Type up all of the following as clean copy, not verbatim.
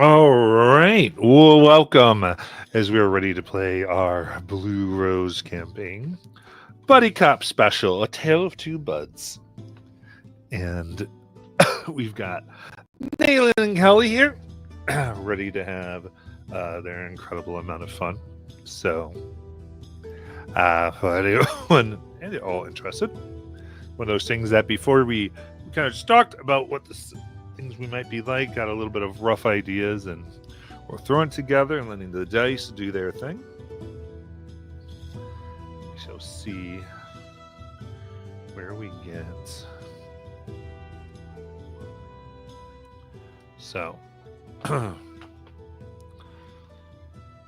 All right. Well, welcome as we are ready to play our Blue Rose campaign. Buddy Cop Special, A Tale of Two Buds. And we've got Nayland and Kelly here, ready to have their incredible amount of fun. So, for anyone and you're all interested, one of those things that before we kind of just talked about what the things we might be like, got a little bit of rough ideas, and we're throwing it together and letting the dice do their thing. We shall see where we get. So,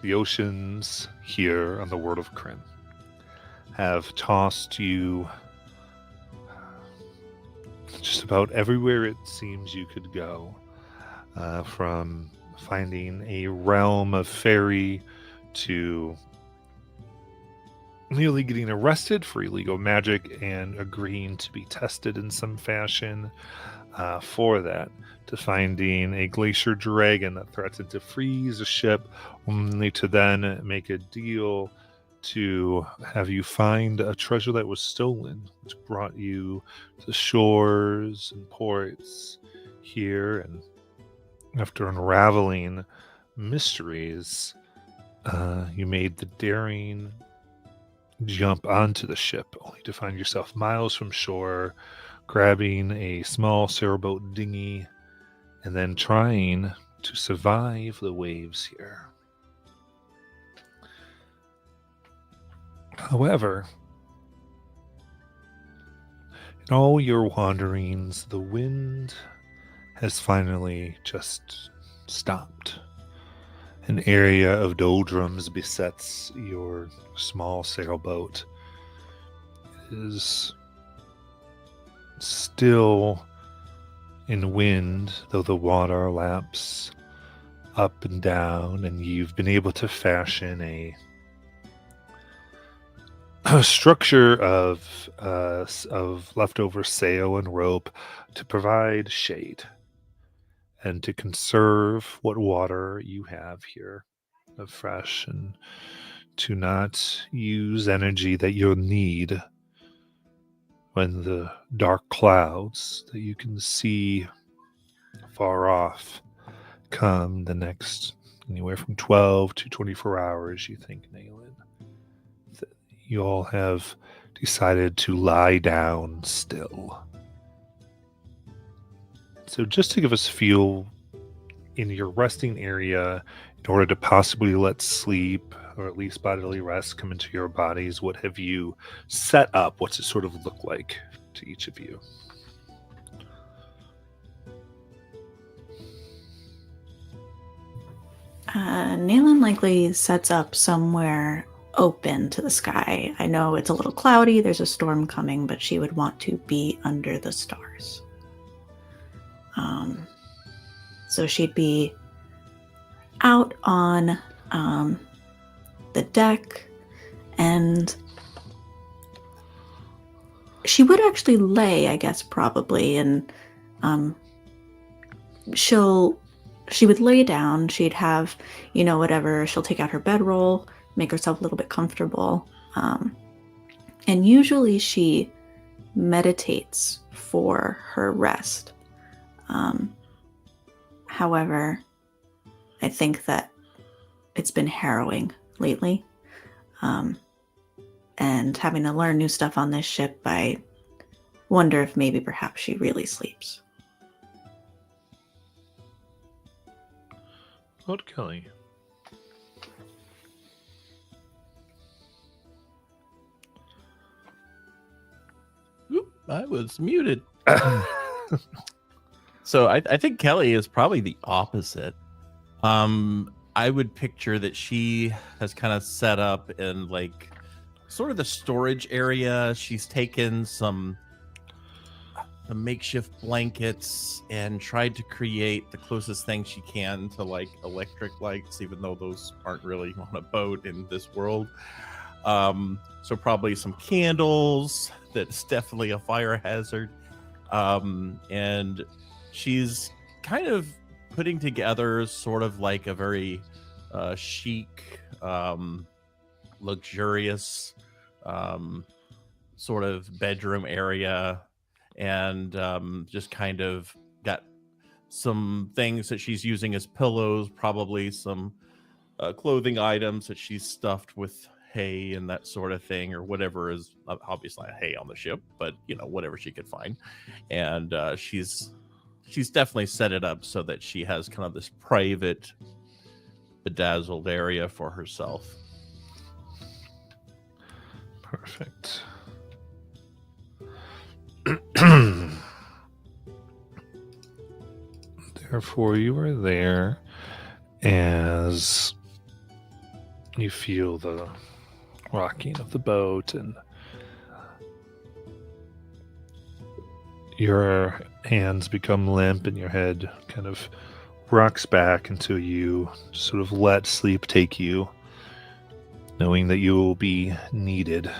the oceans here on the World of Kryn have tossed you just about everywhere it seems you could go, from finding a realm of fairy to nearly getting arrested for illegal magic and agreeing to be tested in some fashion for that, to finding a glacier dragon that threatened to freeze a ship, only to then make a deal to have you find a treasure that was stolen, which brought you to shores and ports here. And after unraveling mysteries, you made the daring jump onto the ship, only to find yourself miles from shore, grabbing a small sailboat dinghy, and then trying to survive the waves here. However, in all your wanderings, the wind has finally just stopped. An area of doldrums besets your small sailboat. It is still in wind, though the water laps up and down, and you've been able to fashion a structure of leftover sail and rope to provide shade and to conserve what water you have here of fresh, and to not use energy that you'll need when the dark clouds that you can see far off come the next anywhere from 12 to 24 hours, you think, Nayland. You all have decided to lie down still. So just to give us a feel in your resting area, in order to possibly let sleep or at least bodily rest come into your bodies, what have you set up? What's it sort of look like to each of you? Nayland likely sets up somewhere open to the sky. I know it's a little cloudy, there's a storm coming, but she would want to be under the stars. So she'd be out on the deck, and she would actually lay, I guess, probably, and she would lay down. She'd have, whatever, she'll take out her bedroll, make herself a little bit comfortable. And usually she meditates for her rest. However, I think that it's been harrowing lately. And having to learn new stuff on this ship, I wonder if maybe perhaps she really sleeps. What, Kelly? Oop, I was muted. So I think Kelly is probably the opposite. I would picture that she has kind of set up in like sort of the storage area. She's taken some makeshift blankets and tried to create the closest thing she can to like electric lights, even though those aren't really on a boat in this world. So probably some candles. That's definitely a fire hazard. And she's kind of putting together sort of like a very chic, luxurious sort of bedroom area, and just kind of got some things that she's using as pillows, probably some clothing items that she's stuffed with hay and that sort of thing, or whatever is obviously hay on the ship, but whatever she could find. And she's definitely set it up so that she has kind of this private, bedazzled area for herself. Perfect. Therefore, you are there as you feel the rocking of the boat, and your hands become limp and your head kind of rocks back until you sort of let sleep take you, knowing that you will be needed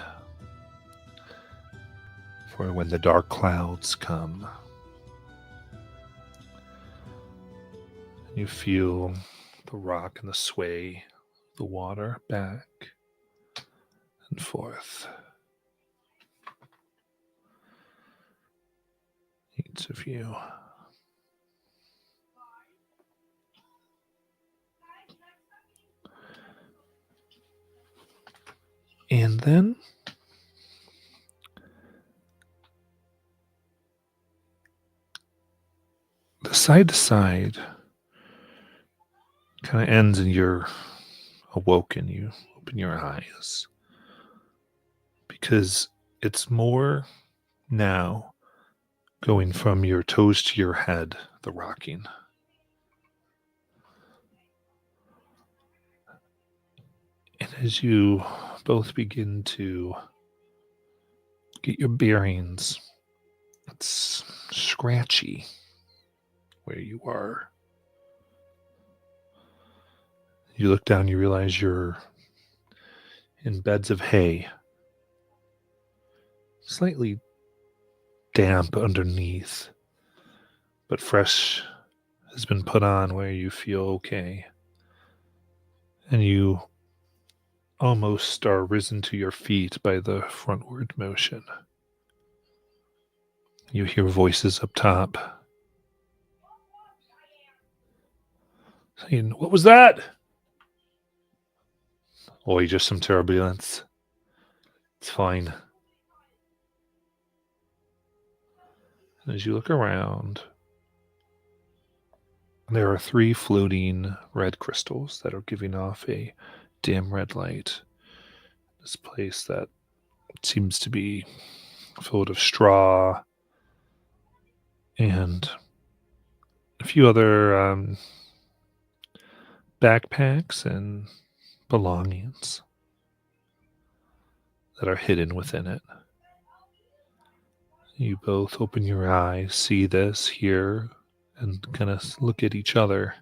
for when the dark clouds come. You feel the rock and the sway, the water back and forth. Each of you. And then the side to side kind of ends and you're awoken. You open your eyes because it's more now going from your toes to your head, the rocking. And as you both begin to get your bearings, it's scratchy where you are. You look down, you realize you're in beds of hay, slightly damp underneath, but fresh has been put on where you feel okay. And you almost are risen to your feet by the frontward motion. You hear voices up top saying, "What was that?" "Oh, just some turbulence. It's fine." And as you look around, there are 3 floating red crystals that are giving off a dim red light. This place that seems to be filled of straw and a few other backpacks and belongings that are hidden within it. You both open your eyes, see this, hear, and kind of look at each other.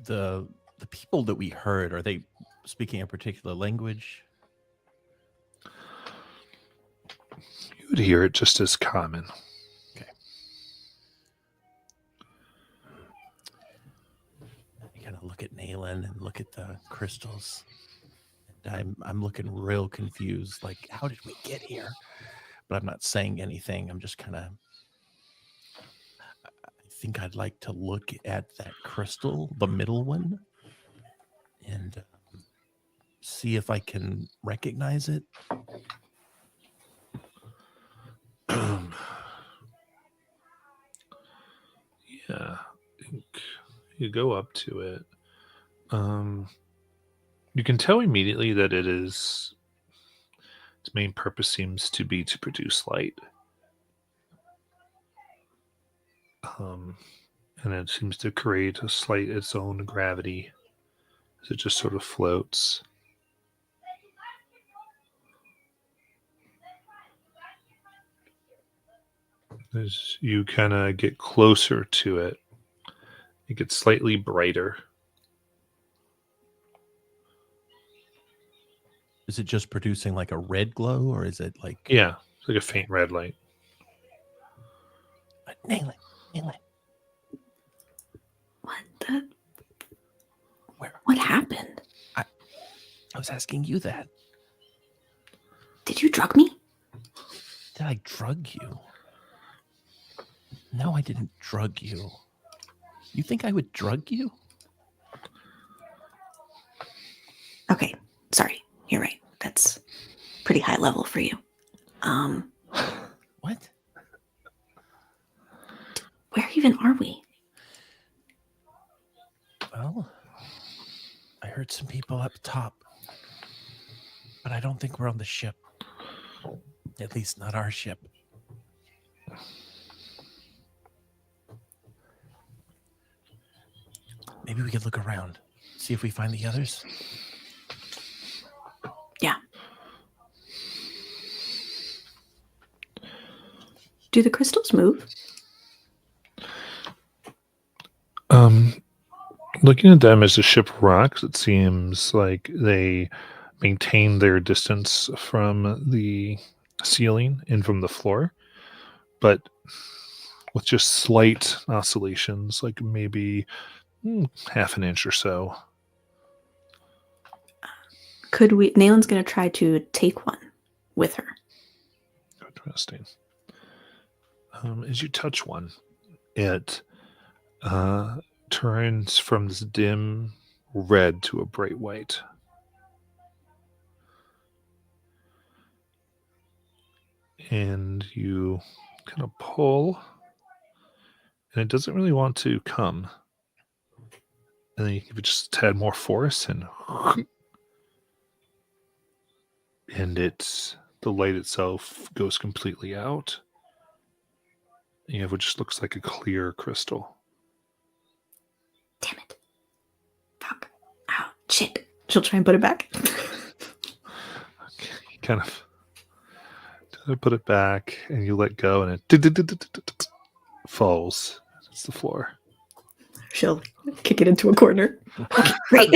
The people that we heard, are they speaking a particular language? You would hear it just as common. Okay. You gotta look at Nayland and look at the crystals. And I'm looking real confused. Like, how did we get here? But I'm not saying anything. I'm just kind of. I think I'd like to look at that crystal, the middle one, and see if I can recognize it. Yeah, I think you go up to it. You can tell immediately that its main purpose seems to be to produce light. And it seems to create its own gravity as it just sort of floats. As you kind of get closer to it, it gets slightly brighter. Is it just producing like a red glow, or is it like Yeah, it's like a faint red light. nail it? What the? Where? What happened? I was asking you that. Did you drug me? Did I drug you? No, I didn't drug you. You think I would drug you? Okay, sorry. You're right. That's pretty high level for you. What? Where even are we? Well, I heard some people up top, but I don't think we're on the ship. At least not our ship. Maybe we could look around, see if we find the others. Yeah. Do the crystals move? Looking at them as the ship rocks, it seems like they maintain their distance from the ceiling and from the floor, but with just slight oscillations, like maybe half an inch or so. Could we? Naelin's going to try to take one with her. Interesting. As you touch one, it turns from this dim red to a bright white. And you kind of pull, and it doesn't really want to come. And then you give it just a tad more force, and the light itself goes completely out. And you have what just looks like a clear crystal. Damn it. Fuck. Ow. Shit. She'll try and put it back. Okay, you kind of put it back, and you let go, and it falls. It's the floor. She'll kick it into a corner. Okay, great.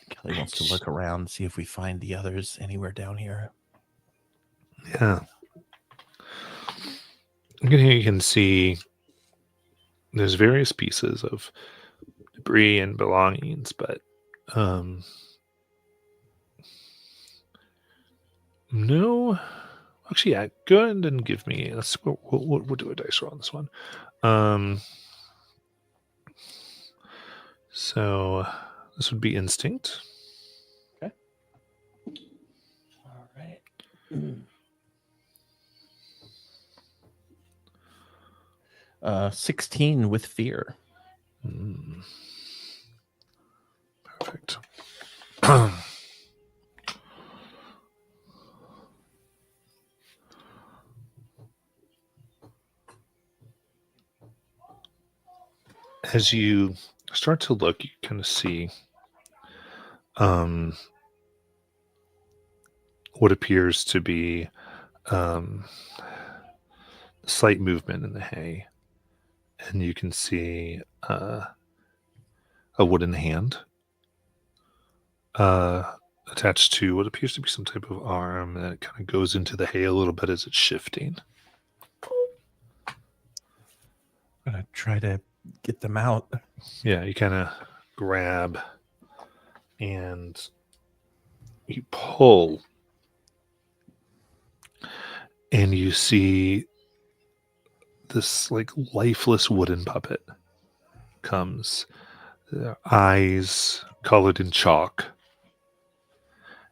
Kelly wants to look around, see if we find the others anywhere down here. Yeah. Here you can see there's various pieces of debris and belongings, but no. Actually, yeah, go ahead and give me. We'll do a dice roll on this one. So this would be instinct. Okay. All right. 16 with fear. Perfect. As you start to look, you kind of see what appears to be slight movement in the hay. And you can see a wooden hand attached to what appears to be some type of arm that kind of goes into the hay a little bit as it's shifting. I'm going to try to get them out. Yeah, you kind of grab and you pull, and you see this like lifeless wooden puppet comes, their eyes colored in chalk,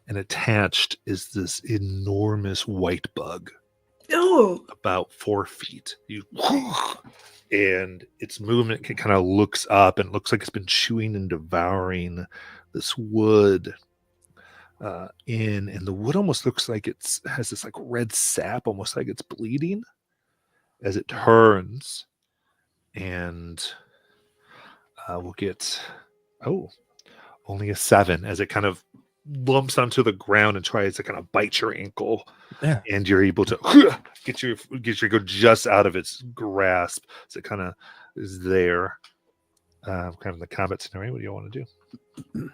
and attached is this enormous white bug. Oh, About 4 feet. And its movement kind of looks up and looks like it's been chewing and devouring this wood and the wood almost looks like it has this like red sap, almost like it's bleeding as it turns. And we'll get only a 7 as it kind of lumps onto the ground and tries to kind of bite your ankle. Yeah. And you're able to get your ankle just out of its grasp, so it kind of is there. kind of the combat scenario. What do you want to do?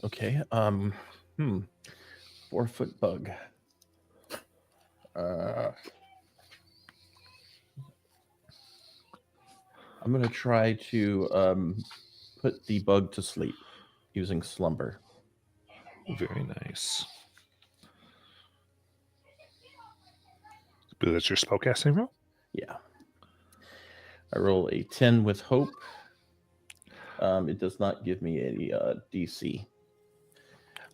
Okay. 4-foot bug. I'm gonna try to put the bug to sleep using slumber. Very nice. That's your spellcasting roll? Yeah. I roll a 10 with hope. It does not give me any DC.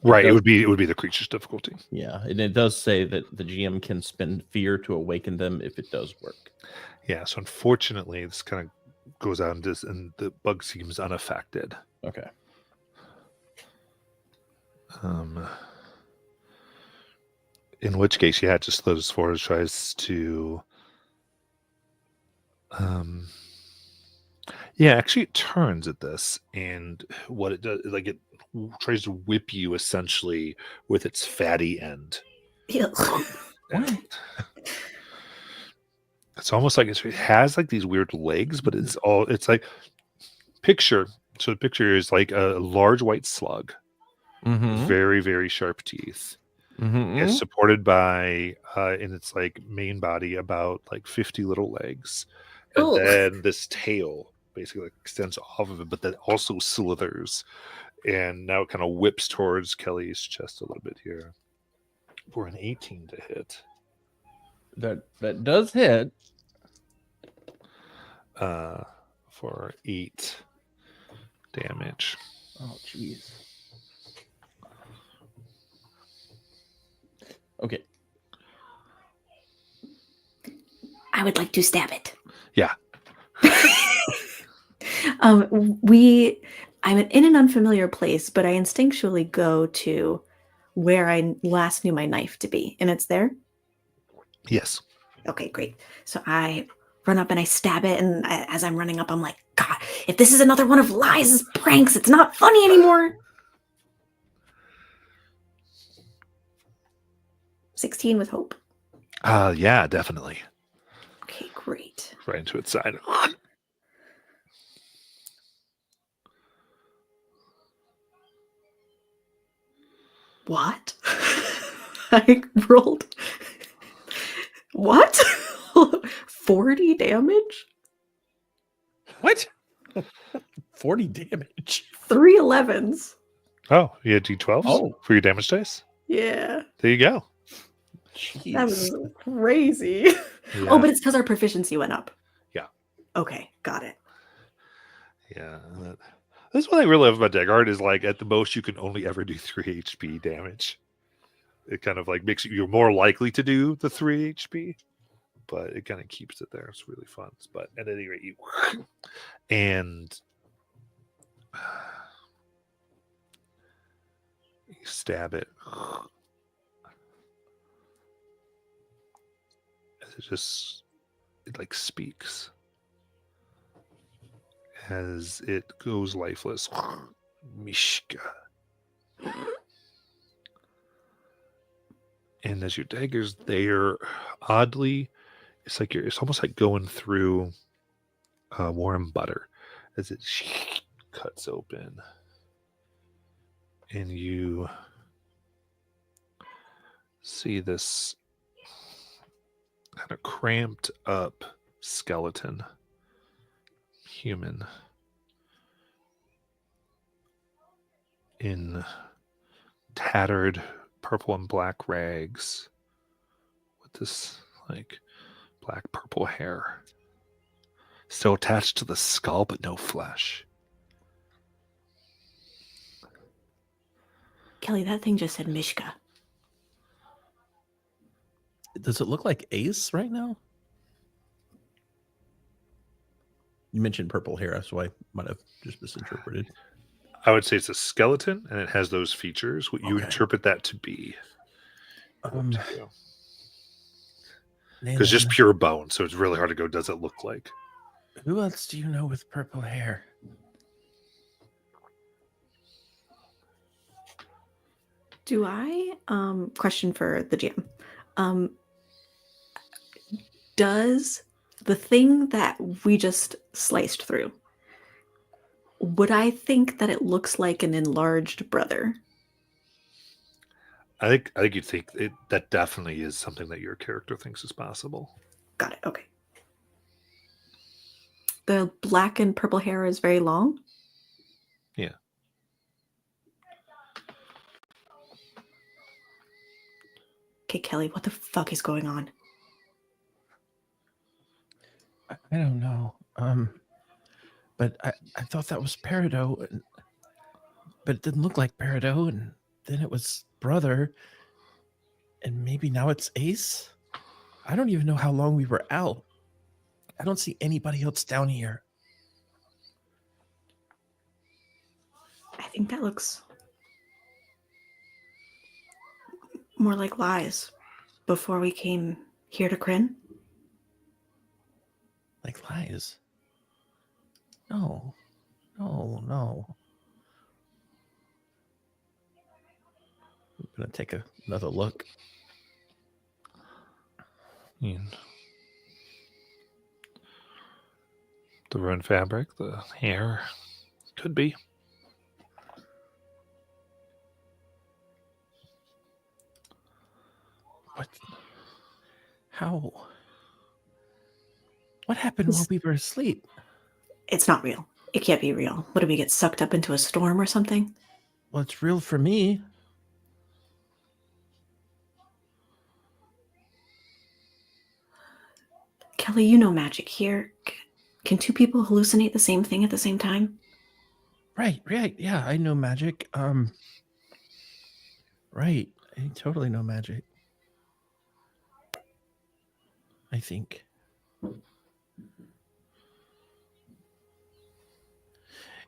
Right, it does- would be the creature's difficulty. Yeah, and it does say that the GM can spend fear to awaken them if it does work. Yeah, so unfortunately, this kind of goes out and the bug seems unaffected. Okay. In which case, yeah, just those four tries to. Yeah, actually, it turns at this, and what it does, like it tries to whip you essentially with its fatty end. Ew. And it's almost like it has like these weird legs, but it's like picture. So the picture is like a large white slug, very very sharp teeth. It's supported by in its like main body about like 50 little legs, and Ooh. then this tail basically like extends off of it, but that also slithers, and now it kind of whips towards Kelly's chest a little bit here for an 18 to hit. That does hit. For 8 damage. Oh, jeez. Okay. I would like to stab it. Yeah. I'm in an unfamiliar place, but I instinctually go to where I last knew my knife to be, and it's there. Yes. Okay, great. So I run up and I stab it, and as I'm running up, I'm like, God, if this is another one of Liza's pranks, it's not funny anymore. 16 with hope. Yeah, definitely. Okay, great. Right into its side. What? I rolled. What? 40 damage? What? 40 damage. 3 11s. Oh, you had D12s for your damage dice? Yeah. There you go. Jeez. That was crazy. Yeah. Oh, but it's because our proficiency went up. Yeah. Okay, got it. Yeah. That's what I really love about Daggard is like at the most you can only ever do 3 HP damage. It kind of like makes you're more likely to do the 3 HP, but it kind of keeps it there. It's really fun. But at any rate, you stab it. It like speaks as it goes lifeless. Mishka. And as your dagger's there, oddly, it's almost like going through warm butter as it cuts open, and you see this kind of cramped up skeleton human in tattered purple and black rags with this like black purple hair still attached to the skull but no flesh. Kelly, that thing just said Mishka. Does it look like Ace right now? You mentioned purple hair, so I might have just misinterpreted. I would say it's a skeleton and it has those features. What you Okay. interpret that to be. Nana, Because just pure bone, so it's really hard to go, does it look like? who else do you know with purple hair? Do I question for the GM. Does the thing that we just sliced through, Would I think that it looks like an enlarged brother? I think you think that definitely is something that your character thinks is possible. Got it. Okay. The black and purple hair is very long. Yeah. Okay, Kelly, what the fuck is going on? I don't know. But I thought that was Peridot, but it didn't look like Peridot, and then it was brother, and maybe now it's Ace. I don't even know how long we were out. I don't see anybody else down here. I think that looks more like lies before we came here to Kryn. Like lies. No. I'm gonna take another look. And the rune fabric, the hair, could be. What? How? What happened while we were asleep? It's not real. It can't be real. What, did we get sucked up into a storm or something? Well, it's real for me. Kelly, you know magic here. Can two people hallucinate the same thing at the same time? Right. Yeah, I know magic. Right. I totally know magic. I think.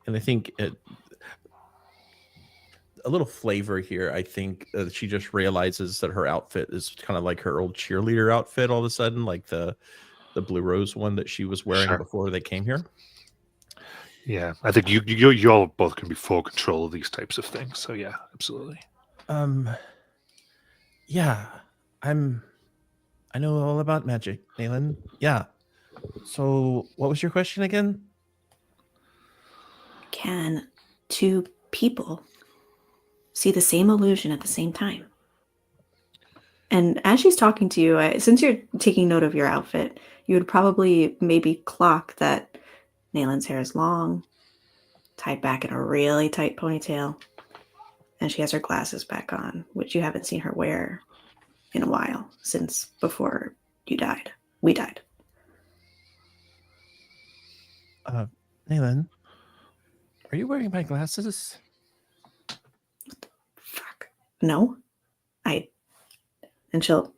And I think a little flavor here. I think she just realizes that her outfit is kind of like her old cheerleader outfit all of a sudden, like the blue rose one that she was wearing before they came here. Yeah, I think you all both can be full control of these types of things. So yeah, absolutely. Yeah, I know all about magic, Nayland. Yeah. So what was your question again? Can two people see the same illusion at the same time? And as she's talking to you, since you're taking note of your outfit, you would probably maybe clock that Nayland's hair is long, tied back in a really tight ponytail, and she has her glasses back on, which you haven't seen her wear in a while, since before you died. We died. Nayland, are you wearing my glasses? Fuck. No. And she'll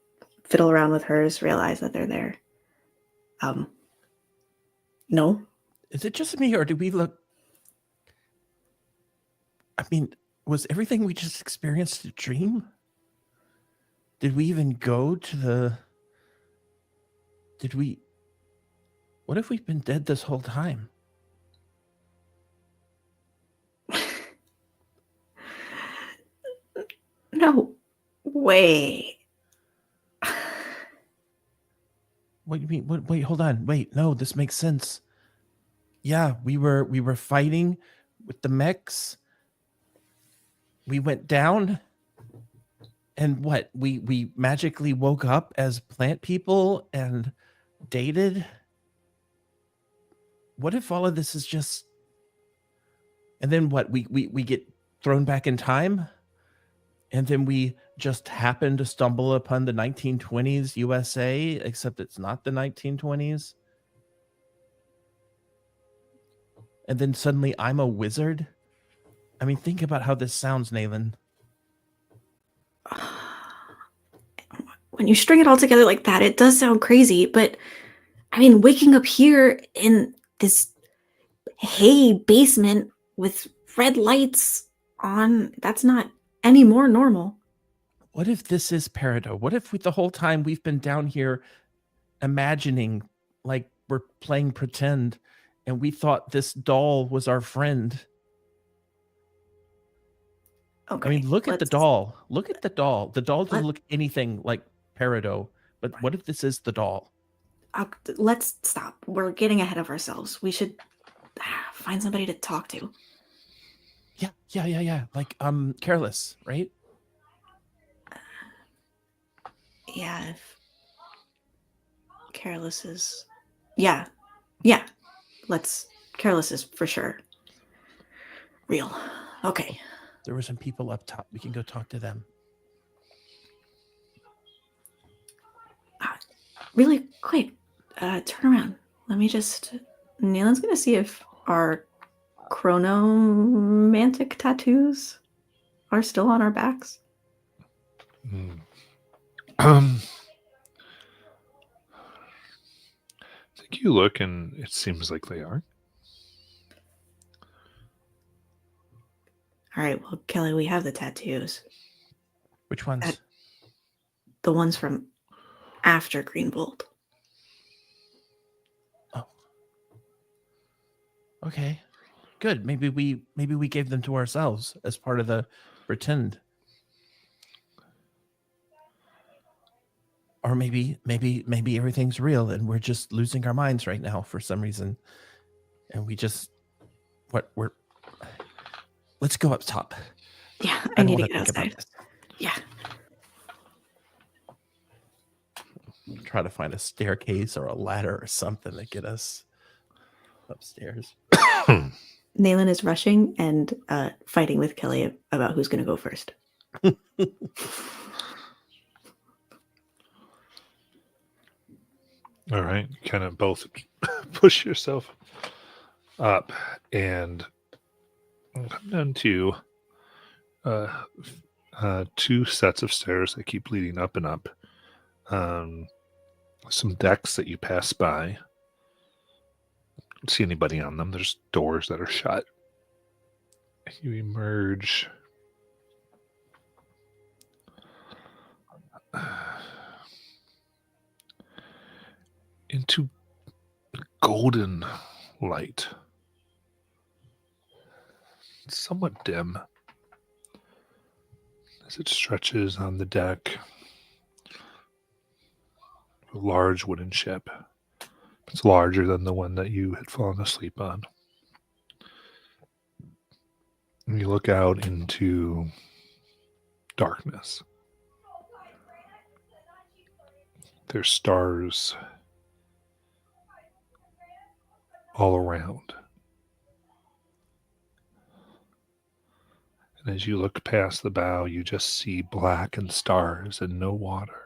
fiddle around with hers, realize that they're there. No. Is it just me, or do we look... I mean, was everything we just experienced a dream? Did we even go to the... What if we've been dead this whole time? No way. What do you mean? Wait, hold on. Wait, no, this makes sense. Yeah, we were fighting with the mechs. We went down, and what? We magically woke up as plant people and dated. What if all of this is just... And then what? We get thrown back in time, and then we just happen to stumble upon the 1920s USA, except it's not the 1920s. And then suddenly I'm a wizard. I mean, think about how this sounds, Nayland. When you string it all together like that, it does sound crazy, but I mean, waking up here in this hay basement with red lights on, that's not any more normal. What if this is Peridot? What if the whole time we've been down here imagining like we're playing pretend, and we thought this doll was our friend? Okay, I mean, look at the doll. Look at the doll. The doll doesn't look anything like Peridot, but what if this is the doll? Let's stop. We're getting ahead of ourselves. We should find somebody to talk to. Yeah. Like, Careless, right? Yeah, if Careless is... Yeah. Careless is for sure real. Okay. There were some people up top. We can go talk to them. Really quick, turn around. Let me just... Neelan's gonna see if our chronomantic tattoos are still on our backs. I think you look and it seems like they are. All right, well, Kelly, we have the tattoos. Which ones? The ones from after Greenbolt. Oh. Okay. Good. Maybe we gave them to ourselves as part of the pretend. Or maybe everything's real and we're just losing our minds right now for some reason. And we just let's go up top. Yeah, I need to wanna get think about outside. this. Yeah. Try to find a staircase or a ladder or something to get us upstairs. Naylan is rushing and fighting with Kelly about who's going to go first. All right, you kind of both push yourself up and come down to two sets of stairs that keep leading up and up. Some decks that you pass by. Don't see anybody on them. There's doors that are shut. You emerge into golden light. It's somewhat dim as it stretches on the deck. A large wooden ship. It's larger than the one that you had fallen asleep on. And you look out into darkness. There's stars all around. And as you look past the bow, you just see blackened stars and no water.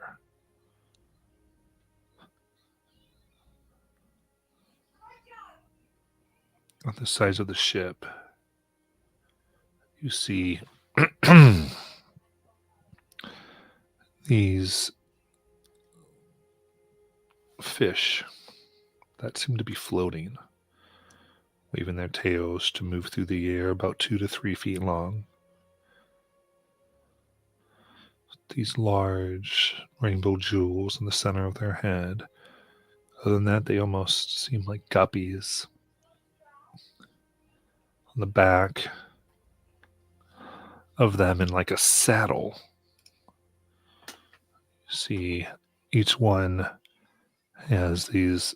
On the sides of the ship, you see these fish that seem to be floating, waving their tails to move through the air about 2 to 3 feet long. These large rainbow jewels in the center of their head. Other than that, they almost seem like guppies. On the back of them, in like a saddle, you see each one has these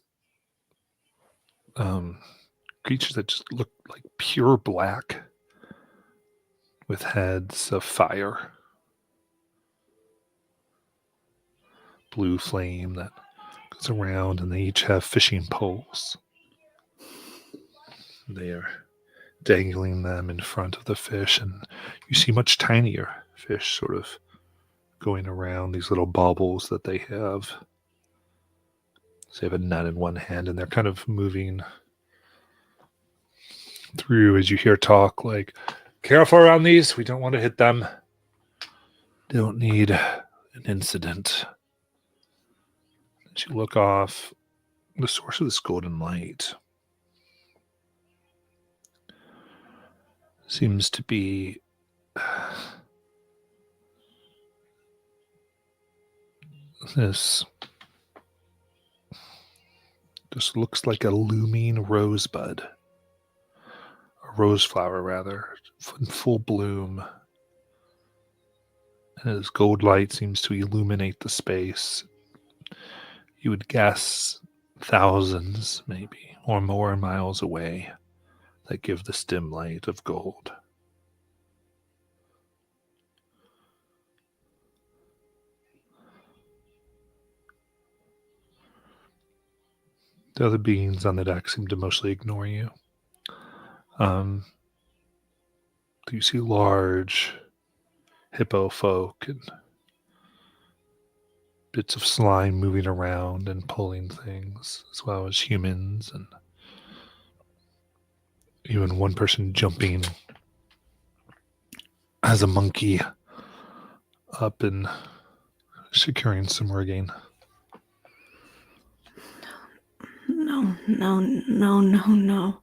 creatures that just look like pure black with heads of fire. Blue flame that goes around, and they each have fishing poles. They are dangling them in front of the fish, and you see much tinier fish sort of going around these little bubbles that they have. So they have a net in one hand, and they're kind of moving through as you hear talk like, careful around these, we don't want to hit them. Don't need an incident. As you look off, the source of this golden light seems to be this just looks like a looming rosebud, a rose flower rather, in full bloom. And as gold light seems to illuminate the space, you would guess thousands, maybe, or more miles away, that give this dim light of gold. The other beings on the deck seem to mostly ignore you. You see large hippo folk and bits of slime moving around and pulling things, as well as humans, and even one person jumping as a monkey up and securing some rigging. No, no, no, no, no.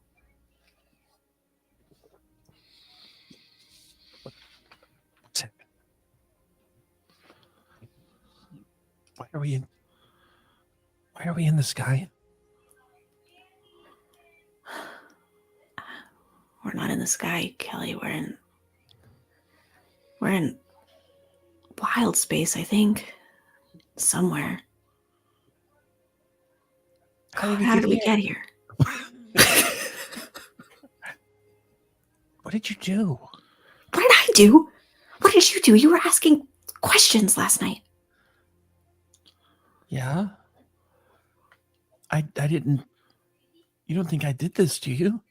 Why are we in the sky? We're not in the sky, Kelly. We're in wild space, I think. Somewhere. How did we get here? What did you do? What did I do? What did you do? You were asking questions last night. Yeah? I didn't... You don't think I did this, do you?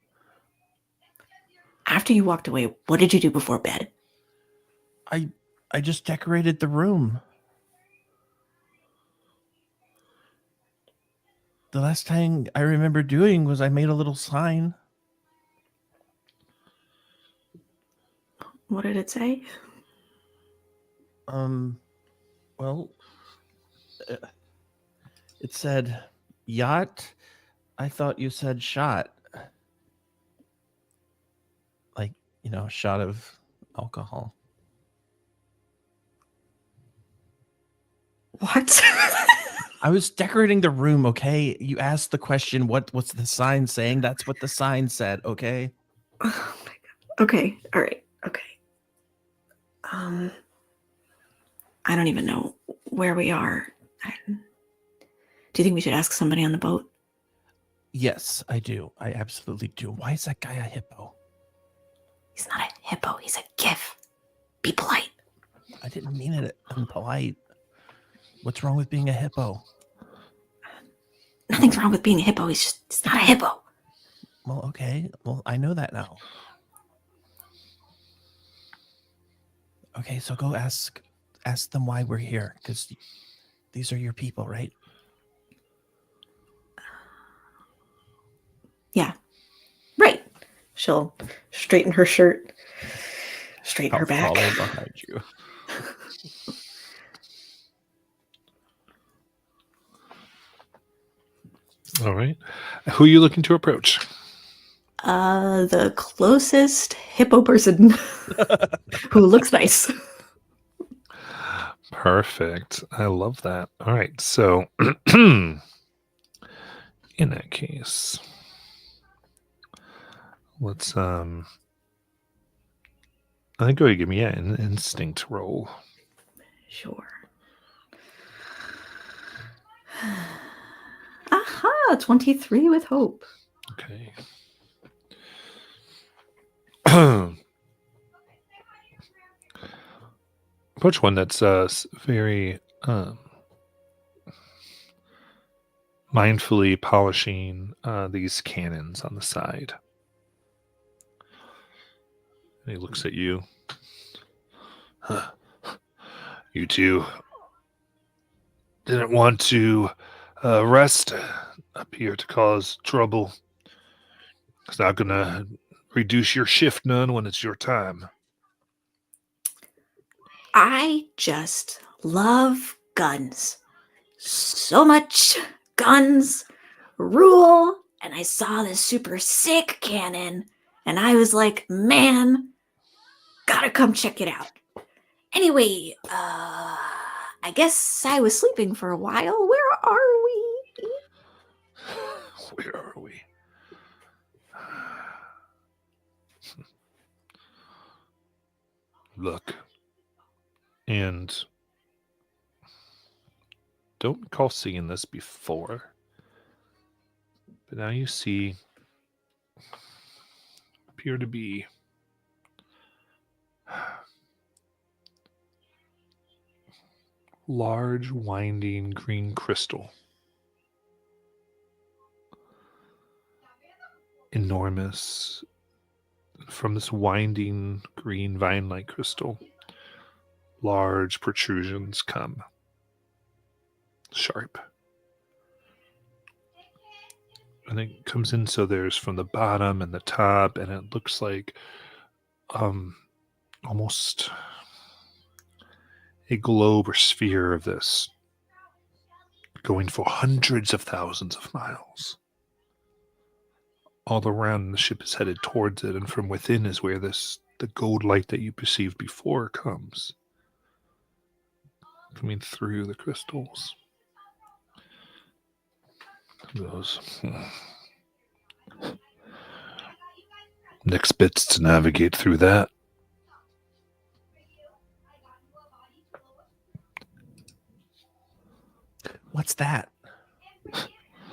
After you walked away, what did you do before bed? I just decorated the room. The last thing I remember doing was I made a little sign. What did it say? Well, it said yacht. I thought you said shot. Like, a shot of alcohol. What? I was decorating the room, okay? You asked the question, what's the sign saying? That's what the sign said, okay? Oh my god. Okay, all right, okay. I don't even know where we are. Do you think we should ask somebody on the boat? Yes, I do. I absolutely do. Why is that guy a hippo? He's not a hippo, he's a GIF. Be polite. I didn't mean it unpolite. What's wrong with being a hippo? Nothing's wrong with being a hippo, he's not a hippo. Well, okay. Well, I know that now. Okay, so go ask them why we're here, because these are your people, right? Yeah. Right. She'll straighten her shirt, straighten her back. I'll follow behind you. All right. Who are you looking to approach? The closest hippo person who looks nice. Perfect. I love that. All right. So, in that case, let's I think go ahead and give me an instinct roll. Sure. Aha, 23 with hope. Okay. Approach one that's very mindfully polishing these cannons on the side. And he looks at you. You two didn't want to rest up here to cause trouble. It's not going to reduce your shift none when it's your time. I just love guns. So much guns rule. And I saw this super sick cannon. And I was like, man, gotta come check it out. Anyway, I guess I was sleeping for a while. Where are we? Where are we? Look. And don't recall seeing this before. But now you see appear to be large, winding green crystal. Enormous. From this winding green vine-like crystal, large protrusions come. Sharp. And it comes in, so there's from the bottom and the top, and it looks like almost a globe or sphere of this, going for hundreds of thousands of miles. All around, the ship is headed towards it, and from within is where the gold light that you perceived before comes. Coming through the crystals. Those next bits to navigate through that. What's that?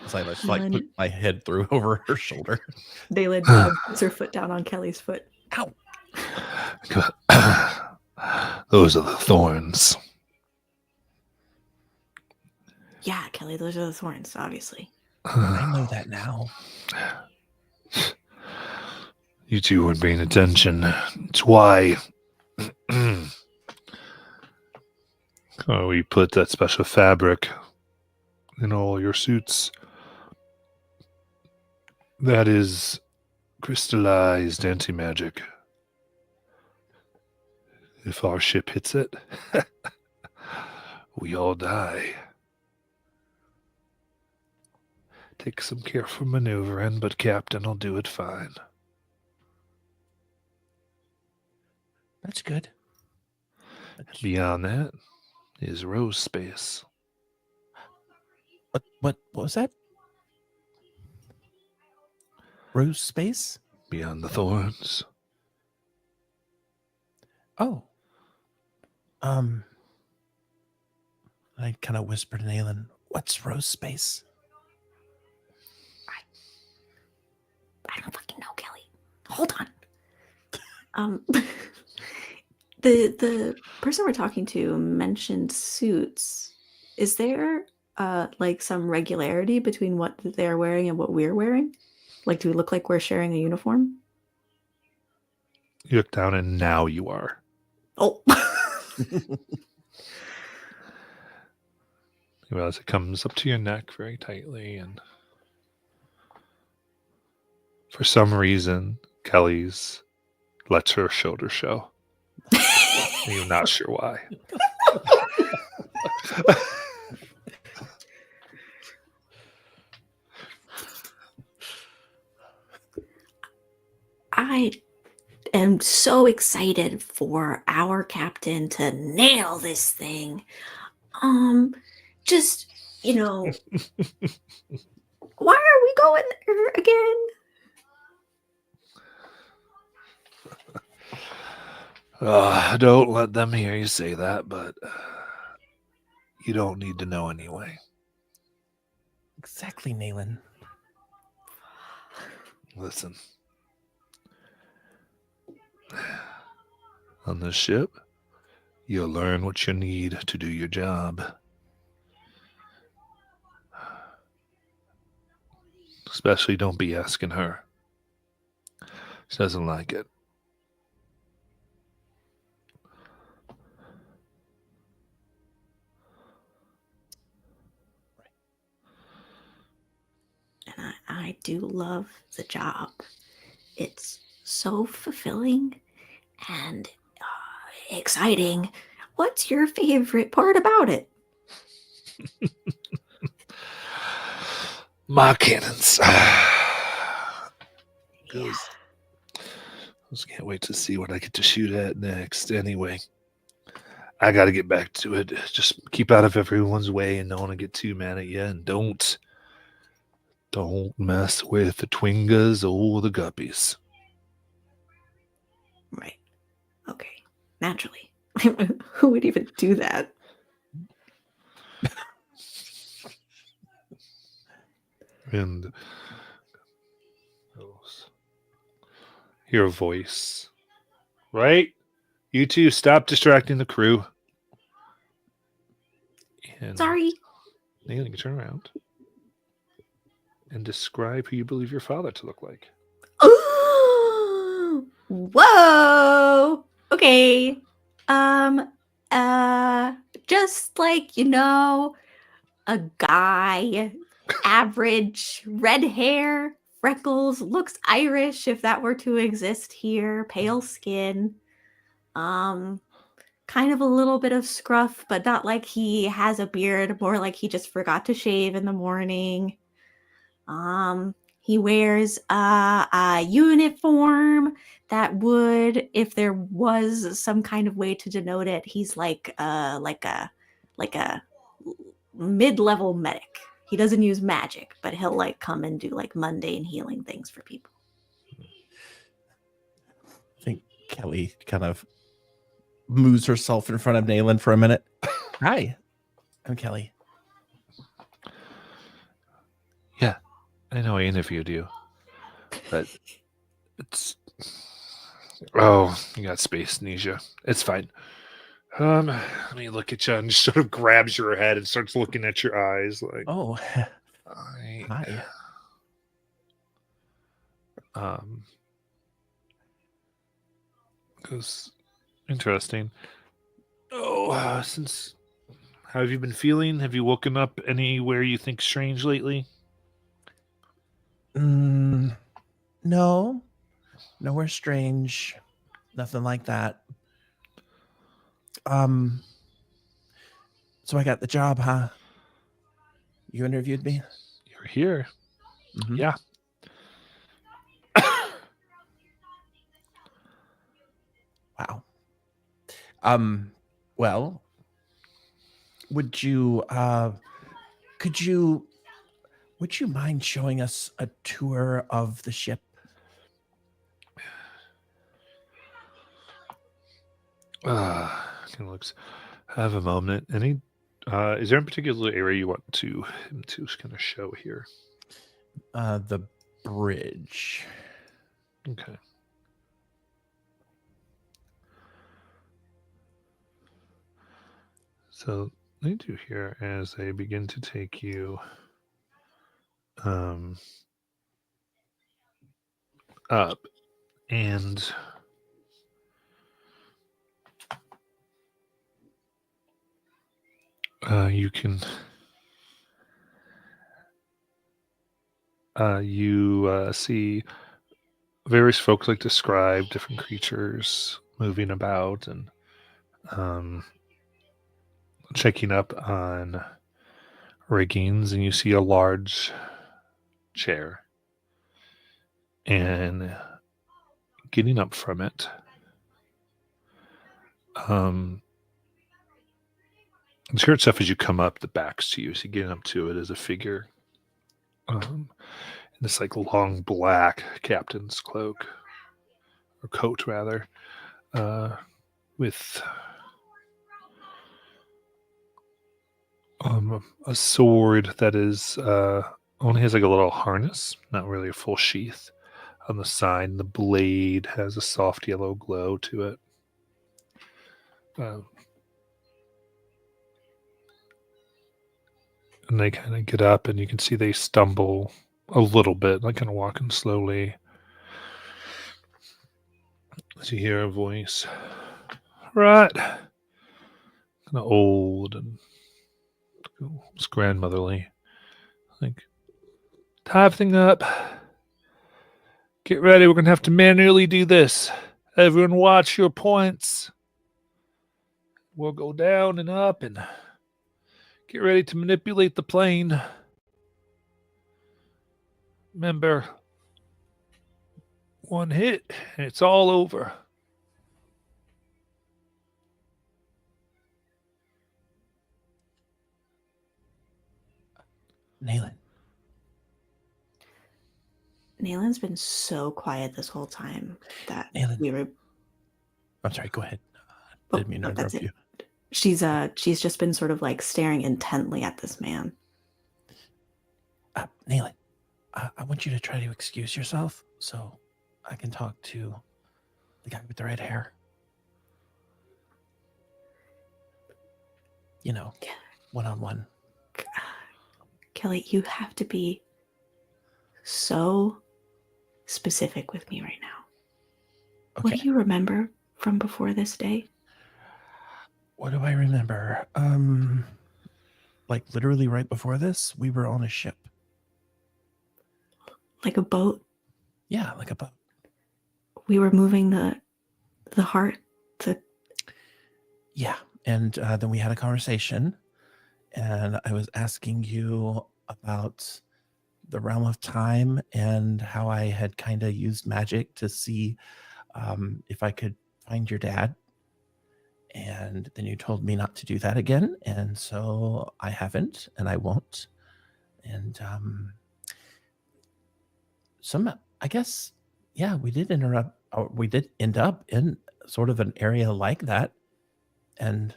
As I just like None. put my head through over her shoulder. Daylid puts her foot down on Kelly's foot. Ow! Those are the thorns. Yeah, Kelly, those are the thorns, obviously. I know that now. You two weren't paying attention. It's why we put that special fabric in all your suits. That is crystallized anti-magic. If our ship hits it, we all die. Take some careful maneuvering, but Captain will do it fine. That's good. Beyond that is rose space. What was that? Rose space? Beyond the thorns. Oh. I kind of whispered to Naylin, what's rose space? I don't fucking know, Kelly. Hold on. The person we're talking to mentioned suits. Is there like some regularity between what they're wearing and what we're wearing? Like, do we look like we're sharing a uniform? You look down and now you are. Oh. You realize it comes up to your neck very tightly, and for some reason, Kelly's lets her shoulder show. You're not sure why. I am so excited for our captain to nail this thing. Just, why are we going there again? Don't let them hear you say that, but you don't need to know anyway. Exactly, Naylin. Listen. On this ship, you'll learn what you need to do your job. Especially don't be asking her. She doesn't like it. And I do love the job. It's so fulfilling and exciting. What's your favorite part about it? My cannons. Yeah. Just can't wait to see what I get to shoot at next. Anyway, I got to get back to it. Just keep out of everyone's way and don't want to get too mad at you. And don't mess with the Twingas or the Guppies. Right. Okay. Naturally. Who would even do that? And hear a voice. Right? You two, stop distracting the crew. And Sorry. Neil, you can turn around and describe who you believe your father to look like. Whoa. Okay. Just like, a guy, average, red hair, freckles, looks Irish if that were to exist here, pale skin. Kind of a little bit of scruff, but not like he has a beard, more like he just forgot to shave in the morning. He wears a uniform that would, if there was some kind of way to denote it, he's like a mid-level medic. He doesn't use magic, but he'll like come and do like mundane healing things for people. I think Kelly kind of moves herself in front of Nayland for a minute. Hi, I'm Kelly. Yeah, I know I interviewed you, but it's... Oh, you got space amnesia. It's fine. Let me look at you, and just sort of grabs your head and starts looking at your eyes like, Oh, I... hi. Goes interesting. Oh, since how have you been feeling? Have you woken up anywhere you think strange lately? No, nowhere strange, nothing like that. So I got the job, huh? You interviewed me? You're here. Mhm. Yeah. Wow. Well, would you mind showing us a tour of the ship? Kind of looks. Have a moment. Any? Is there a particular area you want him to kind of show here? The bridge. Okay. So they do here as they begin to take you up, and you can see various folks like describe different creatures moving about and checking up on riggings, and you see a large chair, and getting up from it, the chair itself, as you come up, the back's to you, so getting up to it is a figure in this like long black captain's cloak, or coat rather, with a sword that is only has like a little harness, not really a full sheath on the side. The blade has a soft yellow glow to it. And they kind of get up, and you can see they stumble a little bit, like kind of walking slowly. As you hear a voice, right? Kind of old and almost grandmotherly. Like, tie everything up. Get ready. We're going to have to manually do this. Everyone watch your points. We'll go down and up and get ready to manipulate the plane. Remember, one hit and it's all over. Nayland's been so quiet this whole time that Nayland. we were. I'm sorry, go ahead. I didn't mean to that's interrupt it. you. She's just been sort of like staring intently at this man. Nayland, I want you to try to excuse yourself so I can talk to the guy with the red hair. You know, Yeah. one-on-one. Kelly, you have to be so specific with me right now. What Okay. do you remember from before this day? What do I remember? Like literally right before this, we were on a ship. Like a boat? Yeah, like a boat. We were moving the heart. Yeah, and then we had a conversation, and I was asking you about the realm of time and how I had kind of used magic to see if I could find your dad. And then you told me not to do that again, and so I haven't, and I won't. And I guess, yeah, we did interrupt. Or we did end up in sort of an area like that, and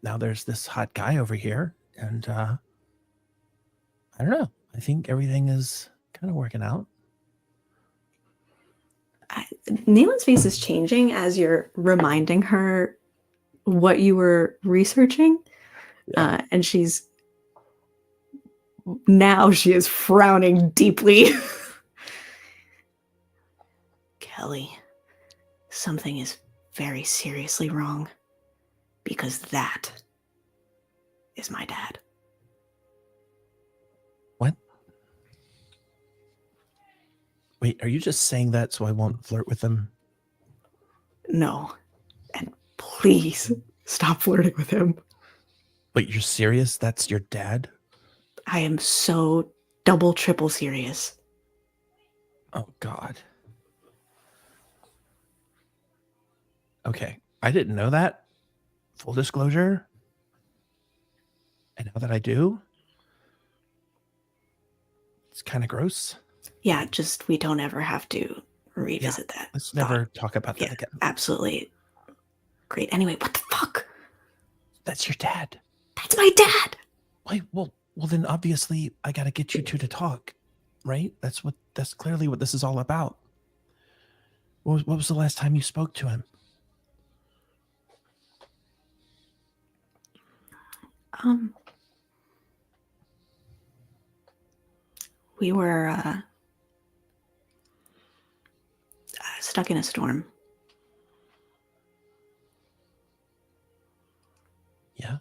now there's this hot guy over here, and I don't know. I think everything is kind of working out. Nayland's face is changing as you're reminding her what you were researching. Yeah. And she is frowning deeply. Kelly, something is very seriously wrong, because that is my dad. What? Wait, are you just saying that so I won't flirt with him? No. And please stop flirting with him. Wait, you're serious? That's your dad? I am so double, triple serious. Oh, God. Okay, I didn't know that. Full disclosure. And now that I do, it's kind of gross. Yeah, just we don't ever have to revisit that. Let's never talk about that Yeah, again. absolutely. Great. Anyway, what the fuck? That's your dad. That's my dad. Wait, well, then obviously I got to get you two to talk, right? That's clearly what this is all about. What was the last time you spoke to him? We were stuck in a storm. Yeah.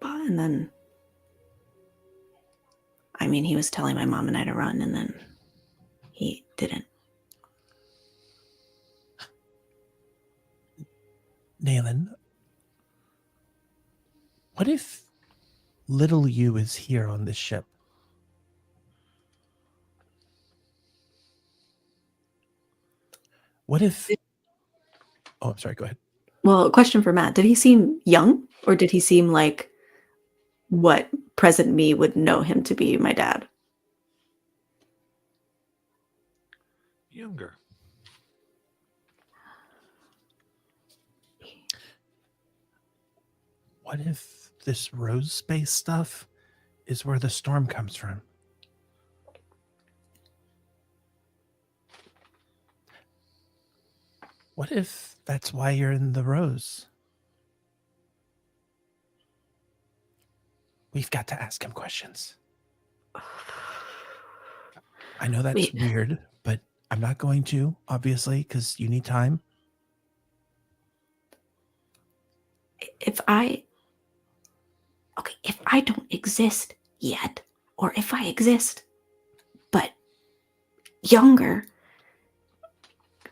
And then, I mean, he was telling my mom and I to run, and then he didn't. Nayland, what if little you is here on this ship? What if... Oh, I'm sorry, go ahead. Well, question for Matt. Did he seem young, or did he seem like what present me would know him to be, my dad? Younger. What if this rose space stuff is where the storm comes from? What if that's why you're in the rose? We've got to ask him questions. I know that's weird, but I'm not going to, obviously, because you need time. If I don't exist yet, or if I exist, but younger,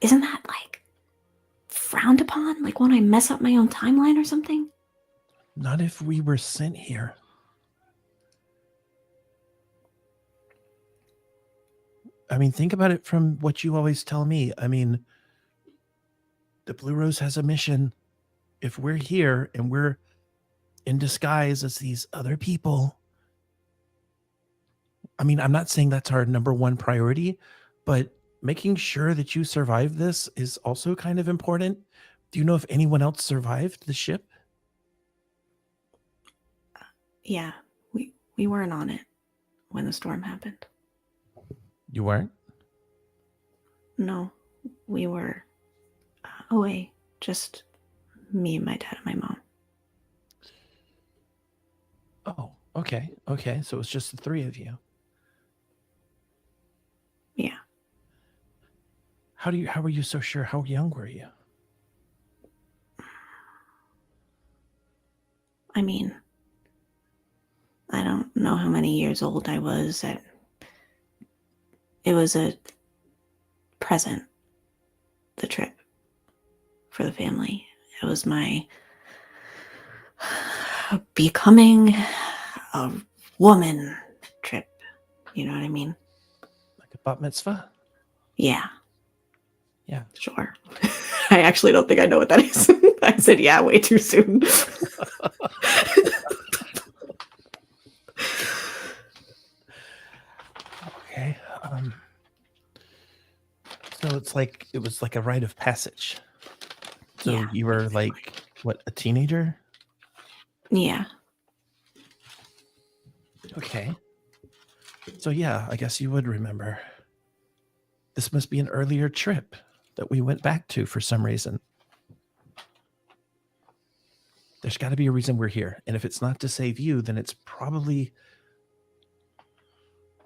isn't that like frowned upon? Like when I mess up my own timeline or something? Not if we were sent here. I mean, think about it from what you always tell me. I mean, the Blue Rose has a mission. If we're here and we're in disguise as these other people, I mean, I'm not saying that's our number one priority, but making sure that you survive this is also kind of important. Do you know if anyone else survived the ship? Yeah, we weren't on it when the storm happened. You weren't? no. We were away. Just me and my dad and my mom. Oh, okay. Okay. So it's just the three of you. Yeah. How were you so sure? How young were you? I mean, I don't know how many years old I was. It was a present, the trip for the family. It was my becoming a woman trip. You know what I mean? Like a bat mitzvah? Yeah. Yeah. Sure. I actually don't think I know what that is. I said, yeah, way too soon. Okay. So it was like a rite of passage. So Yeah, you were basically. like, what, a teenager? Yeah. Okay. So yeah, I guess you would remember. This must be an earlier trip that we went back to for some reason. There's got to be a reason we're here. And if it's not to save you, then it's probably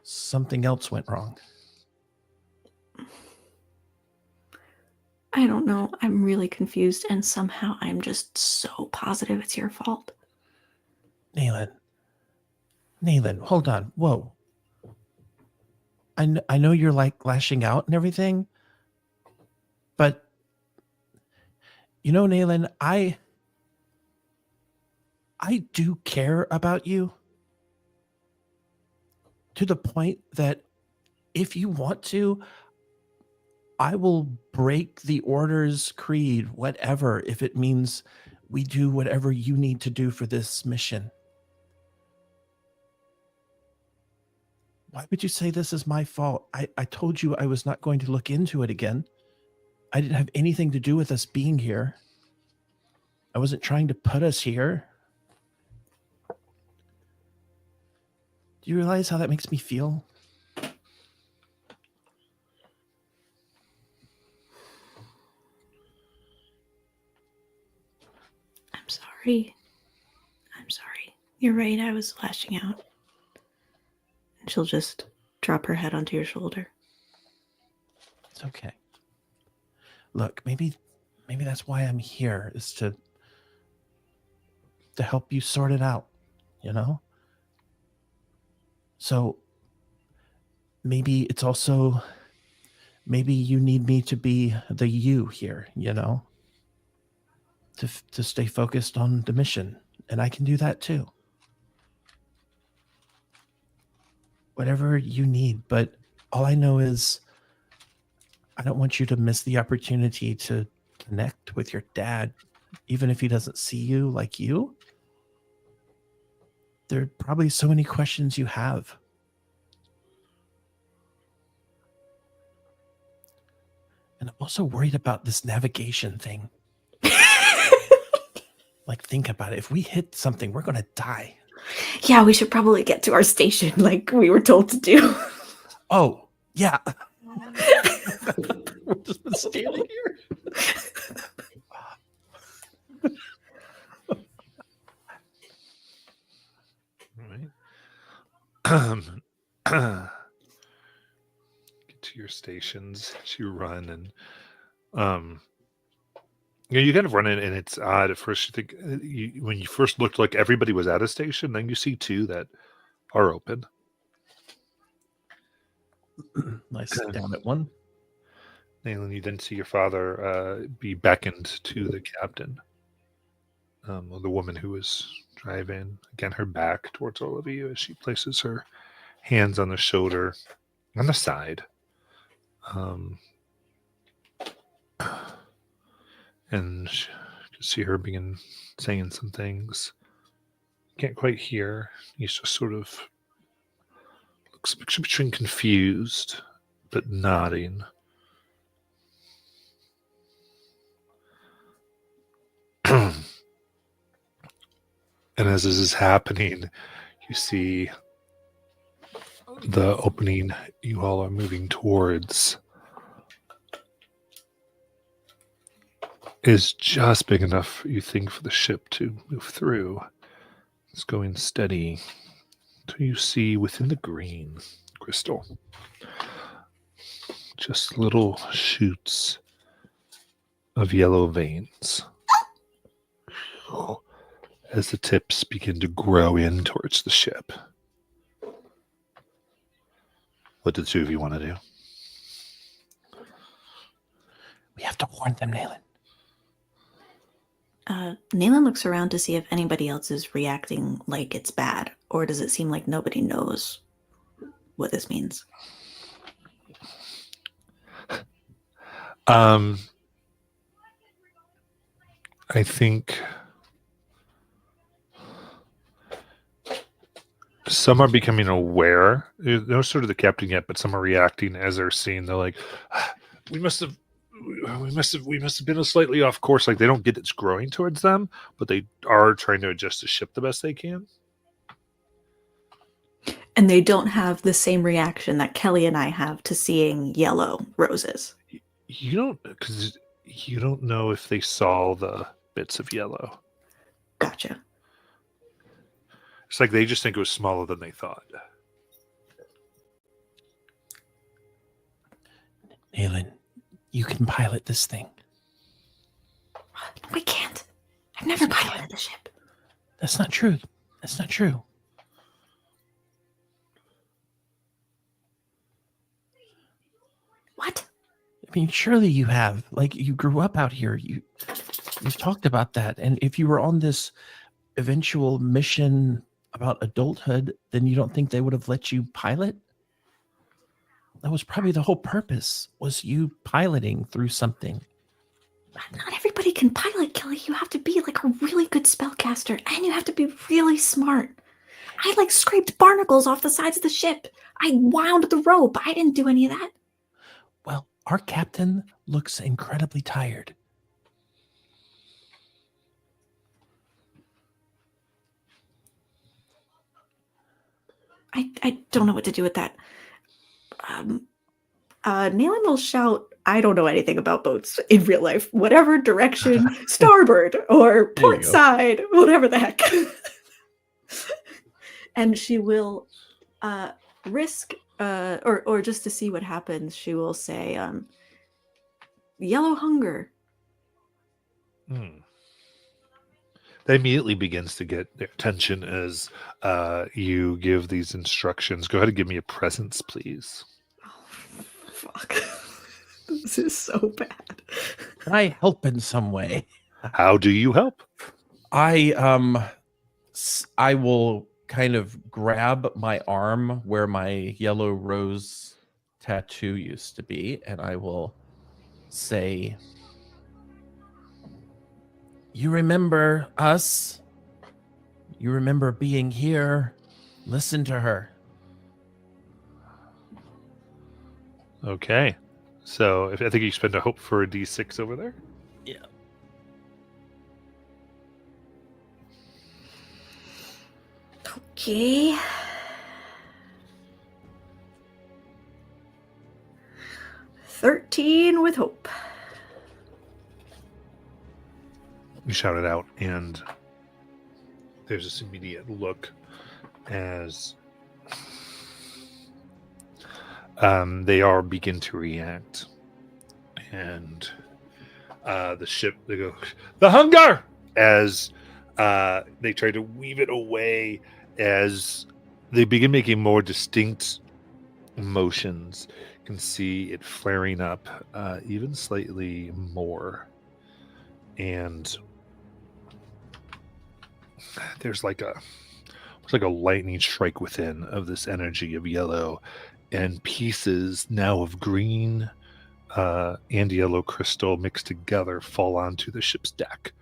something else went wrong. I don't know. I'm really confused, and somehow I'm just so positive it's your fault. Nayland, hold on. Whoa. I know you're like lashing out and everything, but you know, Nayland, I do care about you to the point that if you want to, I will break the Order's creed, whatever, if it means we do whatever you need to do for this mission. Why would you say this is my fault? I told you I was not going to look into it again. I didn't have anything to do with us being here. I wasn't trying to put us here. Do you realize how that makes me feel? I'm sorry. I'm sorry. You're right. I was lashing out. And she'll just drop her head onto your shoulder. It's okay. Look, maybe that's why I'm here, is to help you sort it out, you know? So maybe it's also, maybe you need me to be the you here, you know? To stay focused on the mission, and I can do that too. Whatever you need, but all I know is I don't want you to miss the opportunity to connect with your dad, even if he doesn't see you like you. There are probably so many questions you have. And I'm also worried about this navigation thing. Like, think about it. If we hit something, we're going to die. Yeah, we should probably get to our station like we were told to do. Oh, yeah. We're just been standing here. All right. Get to your stations as you run, and you kind of run in, and it's odd at first. You think when you first looked, like everybody was at a station, then you see two that are open. I sit down at one. And you then see your father be beckoned to the captain, or the woman who was driving. Again, her back towards all of you as she places her hands on the shoulder, on the side. And you can see her begin saying some things. Can't quite hear. He's just sort of looks between confused but nodding. And as this is happening, you see the opening you all are moving towards is just big enough, you think, for the ship to move through. It's going steady until you see within the green crystal just little shoots of yellow veins as the tips begin to grow in towards the ship. What do the two of you want to do? We have to warn them, Nayland. Nayland looks around to see if anybody else is reacting like it's bad, or does it seem like nobody knows what this means? I think some are becoming aware. No sort of the captain yet, but some are reacting as they're seeing. They're like, we must have been slightly off course. Like they don't get it's growing towards them, but they are trying to adjust the ship the best they can. And they don't have the same reaction that Kelly and I have to seeing yellow roses. You don't, because you don't know if they saw the bits of yellow. Gotcha. It's like they just think it was smaller than they thought. Nayland, you can pilot this thing. We can't. I've never piloted the ship. That's not true. That's not true. What? I mean, surely you have. Like, you grew up out here. You've talked about that. And if you were on this eventual mission about adulthood, then you don't think they would have let you pilot? That was probably the whole purpose, was you piloting through something. Not everybody can pilot, Kelly. You have to be like a really good spellcaster, and you have to be really smart. I like scraped barnacles off the sides of the ship. I wound the rope. I didn't do any of that. Well, our captain looks incredibly tired. I don't know what to do with that. Nayland will shout, I don't know anything about boats in real life. Whatever direction, starboard or port side, whatever the heck. And she will risk, or just to see what happens, she will say, yellow hunger. That immediately begins to get their attention as you give these instructions. Go ahead and give me a presence, please. Oh, fuck. This is so bad. Can I help in some way? How do you help? I will kind of grab my arm where my yellow rose tattoo used to be, and I will say, You remember us? You remember being here? Listen to her. Okay. So I think you spend a hope for a D6 over there. Yeah. Okay. $13 with hope. You shout it out, and there's this immediate look as they all begin to react. And the ship, they go, the hunger! As they try to weave it away, as they begin making more distinct motions. You can see it flaring up even slightly more. And there's like a lightning strike within of this energy of yellow, and pieces now of green and yellow crystal mixed together fall onto the ship's deck.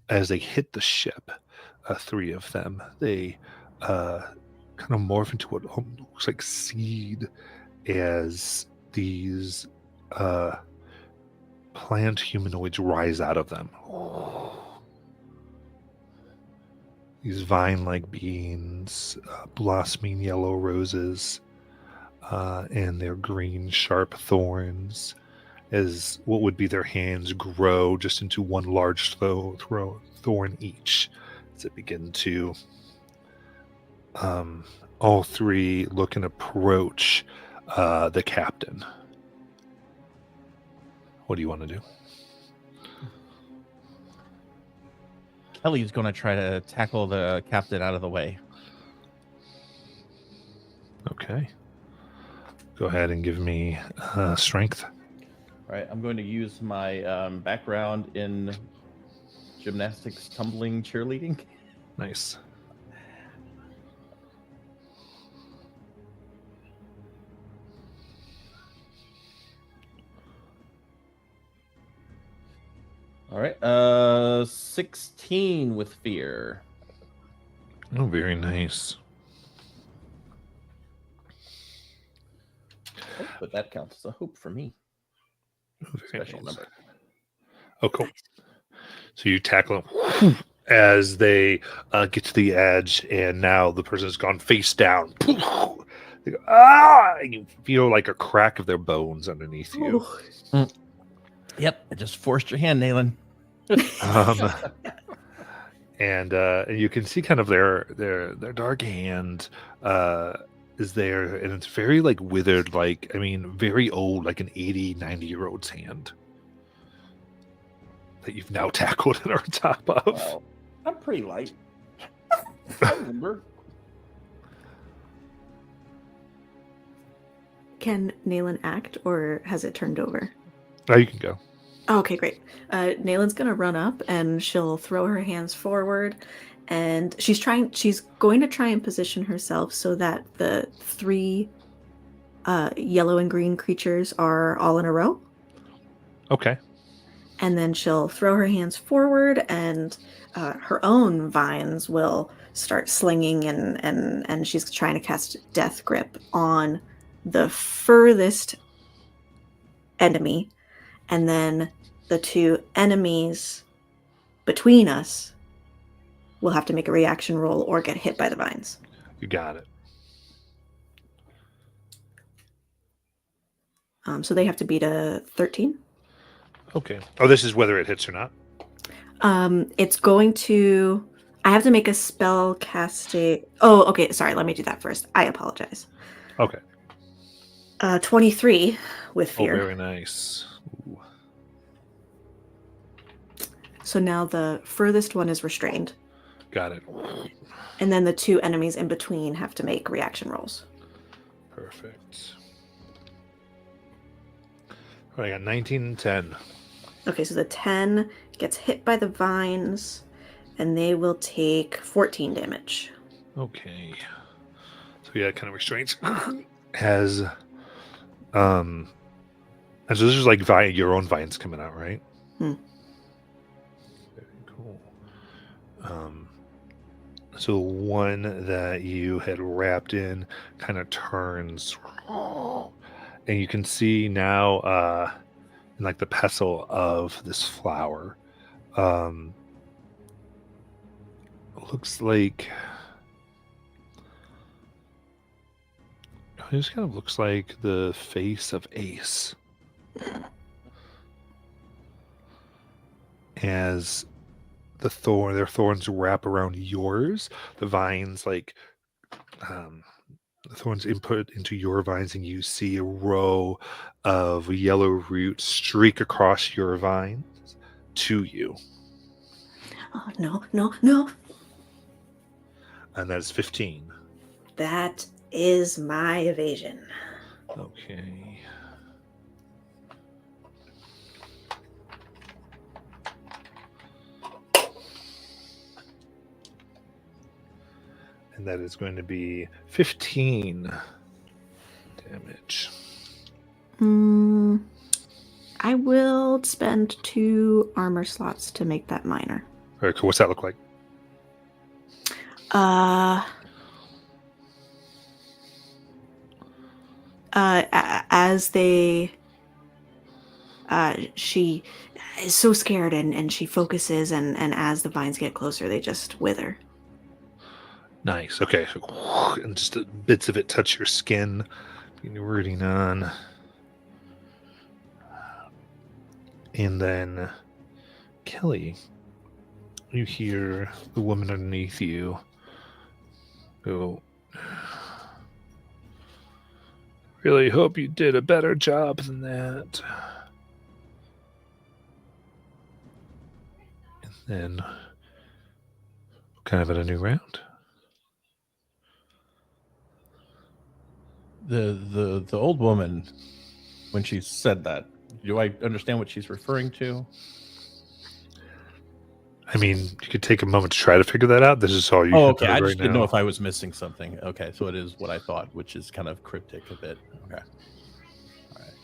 As they hit the ship, 3 of them, they kind of morph into what looks like seed, as these plant humanoids rise out of them. These vine-like beings, blossoming yellow roses, and their green, sharp thorns, as what would be their hands grow just into one large thorn each as they begin to all three look and approach the captain. What do you want to do? Kelly's going to try to tackle the captain out of the way. Okay. Go ahead and give me strength. All right, I'm going to use my background in gymnastics, tumbling, cheerleading. Nice. All right, 16 with fear. Oh, very nice. Oh, but that counts as a hope for me. Oh, very Special nice. number. Oh, cool. So you tackle them as they get to the edge, and now the person has gone face down. They go, ah! And you feel like a crack of their bones underneath you. Yep, I just forced your hand, Nayland. Um, and you can see kind of their dark hand is there, and it's very like withered, like, I mean, very old, like an 80, 90-year-old's hand that you've now tackled and are on top of. Well, I'm pretty light. I remember. Can Nayland act, or has it turned over? Now you can go. Oh, okay, great. Nayland's gonna run up and she'll throw her hands forward, and she's going to try and position herself so that the three yellow and green creatures are all in a row. Okay. And then she'll throw her hands forward, and her own vines will start slinging, and she's trying to cast Death Grip on the furthest enemy, and then the two enemies between us will have to make a reaction roll or get hit by the vines. You got it. So they have to beat a 13. Okay. Oh, this is whether it hits or not. It's going to... I have to make a spell casting... Oh, okay. Sorry, let me do that first. I apologize. Okay. 23 with Oh, fear. very nice. Ooh. So now the furthest one is restrained. Got it. And then the two enemies in between have to make reaction rolls. Perfect. All right, I got 19 and 10. Okay, so the 10 gets hit by the vines, and they will take 14 damage. Okay. So yeah, kind of restraints has and so this is like your own vines coming out, right? Hmm. Very cool. So the one that you had wrapped in kind of turns, and you can see now in like the pestle of this flower, looks like it just kind of looks like the face of Ace. As their thorns wrap around yours, the vines the thorns input into your vines, and you see a row of yellow roots streak across your vines to you. Oh, no. And that is 15. That is my evasion. Okay. And that is going to be 15 damage. I will spend 2 armor slots to make that minor. Very cool. What's that look like? As they, she is so scared, and she focuses, and as the vines get closer, they just wither. Nice. Okay. And just bits of it touch your skin. You're rooting on. And then, Kelly, you hear the woman underneath you go, really hope you did a better job than that. And then, kind of at a new round. The old woman, when she said that, do I understand what she's referring to? I mean, you could take a moment to try to figure that out. This is all you Oh, can okay. I right just didn't now. know if I was missing something. Okay, so it is what I thought, which is kind of cryptic a bit. Okay. All right.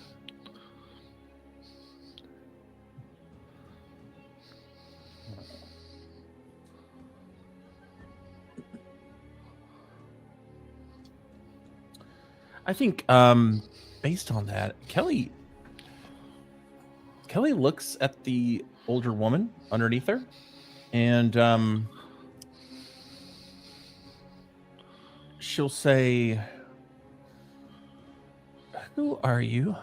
I think based on that, Kelly looks at the older woman underneath her, and she'll say, "Who are you?"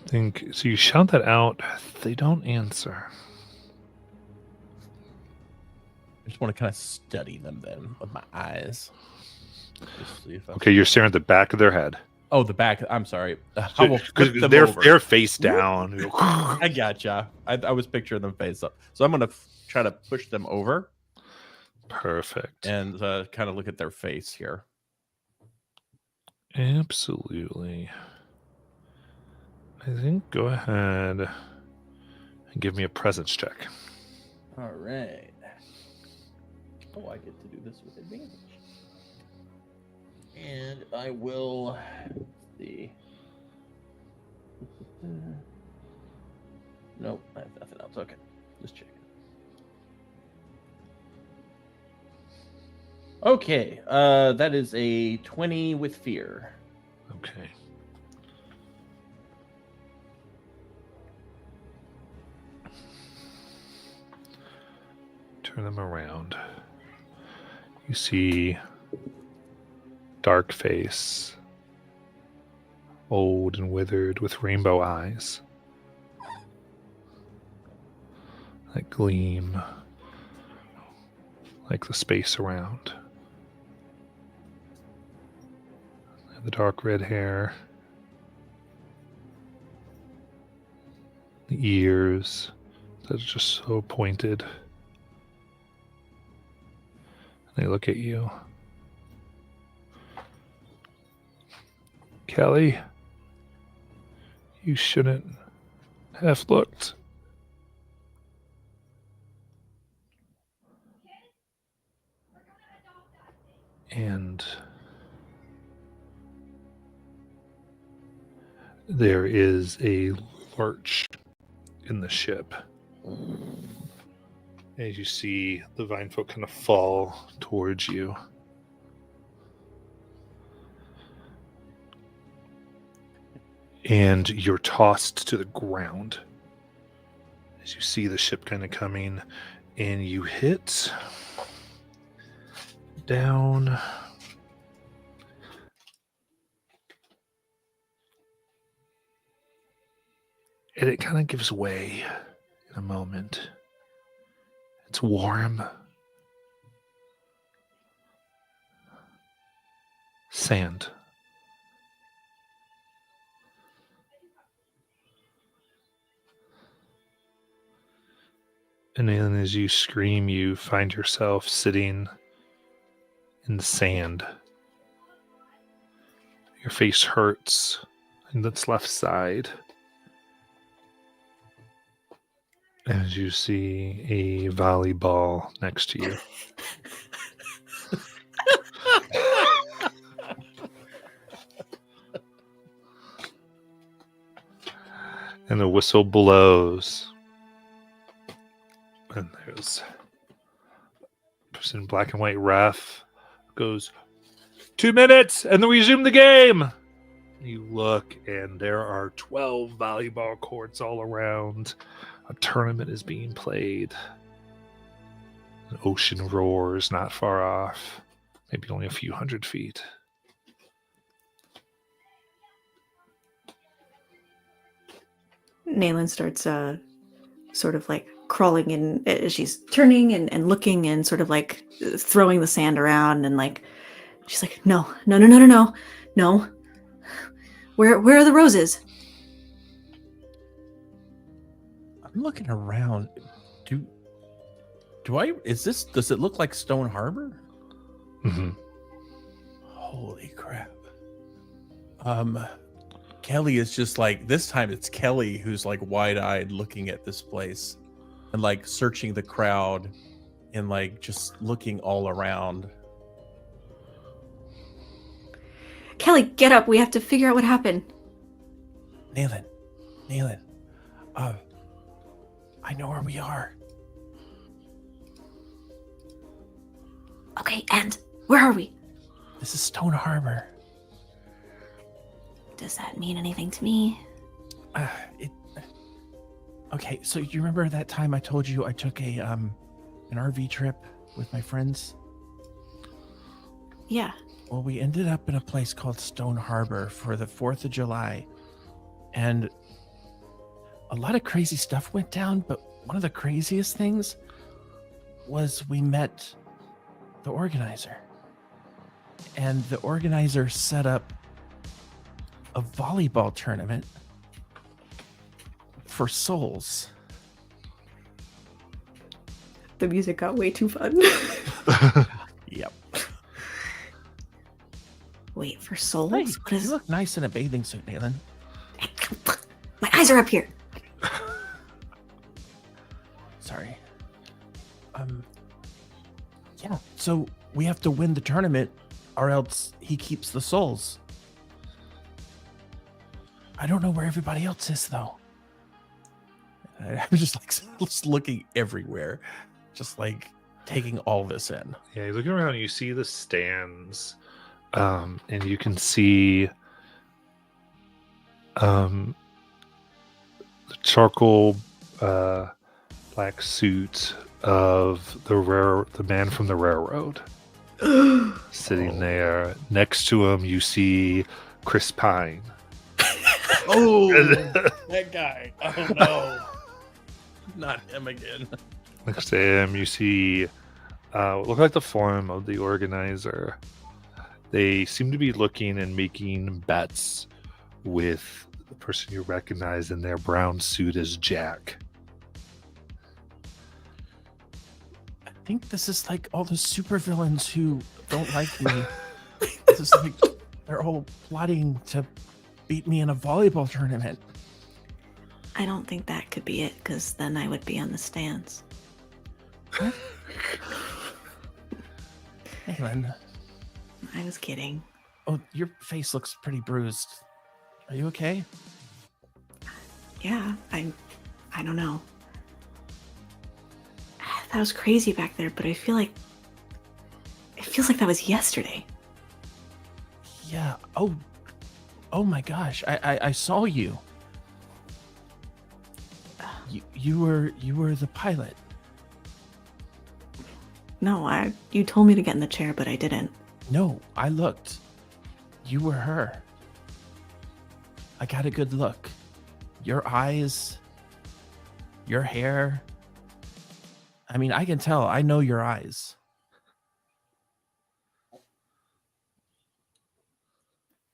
Think so. You shout that out. They don't answer. I just want to kind of study them then with my eyes. Just see if I Okay, you're staring at the back of their head. Oh, the back. I'm sorry. I will flip Because them they're over. face down. I gotcha. I was picturing them face up. So I'm going to try to push them over Perfect. and kind of look at their face here. Absolutely. I think go ahead and give me a presence check. All right. Oh, I get to do this with advantage. And I will see. Nope, I have nothing else. Okay, just check. Okay, that is a 20 with fear. Okay. Turn them around. You see dark face, old and withered with rainbow eyes that gleam like the space around. And the dark red hair, the ears that are just so pointed. They look at you. Kelly, you shouldn't have looked. And there is a lurch in the ship. As you see the vine folk kind of fall towards you. And you're tossed to the ground as you see the ship kind of coming, and you hit down. And it kind of gives way in a moment. It's warm. Sand. And then as you scream, you find yourself sitting in the sand. Your face hurts in its left side. As you see a volleyball next to you. And the whistle blows. And there's a person in black and white ref goes, 2 minutes, and then we resume the game. You look, and there are 12 volleyball courts all around. A tournament is being played. An ocean roars not far off, maybe only a few hundred feet. Naylin starts sort of like crawling in. She's turning and looking and sort of like throwing the sand around and like she's like, no. Where are the roses? I'm looking around. Does it look like Stone Harbor? Mm-hmm. Holy crap. Kelly is just like, this time it's Kelly who's like wide-eyed looking at this place and like searching the crowd and like just looking all around. Kelly, get up. We have to figure out what happened. Naylin, I know where we are. Okay, and where are we? This is Stone Harbor. Does that mean anything to me? Okay, so you remember that time I told you I took an RV trip with my friends? Yeah. Well, we ended up in a place called Stone Harbor for the 4th of July. And a lot of crazy stuff went down, but one of the craziest things was we met the organizer. And the organizer set up a volleyball tournament for souls. The music got way too fun. Yep. Wait, for souls? Hey, What you is... look nice in a bathing suit, Naylin. My eyes are up here. Sorry. Yeah, so we have to win the tournament or else he keeps the souls. I don't know where everybody else is, though. I'm just like just looking everywhere, just like taking all this in. Yeah, you're looking around and you see the stands, and you can see the charcoal black suit of the man from the railroad sitting there. Next to him, you see Chris Pine. Oh, that guy. Oh no. Not him again. Next to him, you see what look like the form of the organizer. They seem to be looking and making bets with the person you recognize in their brown suit as Jack. I think this is like all the supervillains who don't like me. This is like they're all plotting to beat me in a volleyball tournament. I don't think that could be it, because then I would be on the stands. Naylin, I was kidding. oh, your face looks pretty bruised. Are you okay? Yeah, I don't know. That was crazy back there, but I feel like it feels like that was yesterday. Yeah. Oh my gosh. I saw you. You were the pilot. No, you told me to get in the chair, but I didn't. No, I looked. You were her. I got a good look. Your eyes, your hair. I mean, I can tell. I know your eyes.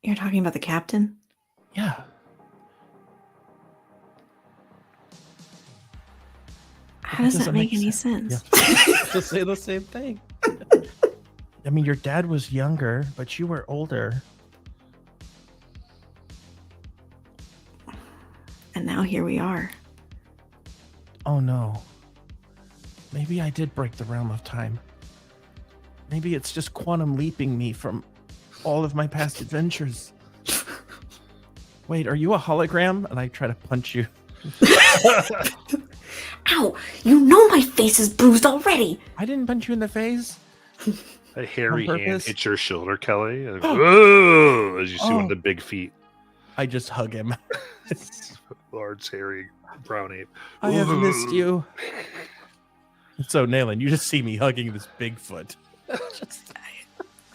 You're talking about the captain? Yeah. How does that make any sense? To say the same thing. I mean, your dad was younger, but you were older. And now here we are. Oh no. Maybe I did break the realm of time. Maybe it's just quantum leaping me from all of my past adventures. Wait, are you a hologram? And I try to punch you. Ow! You know my face is bruised already! I didn't punch you in the face. A hairy On hand purpose? hits your shoulder, Kelly. And whoa! As you see one of Oh. the big feet. I just hug him. Large, hairy, brown ape. I have missed you. So, Nayland, you just see me hugging this Bigfoot.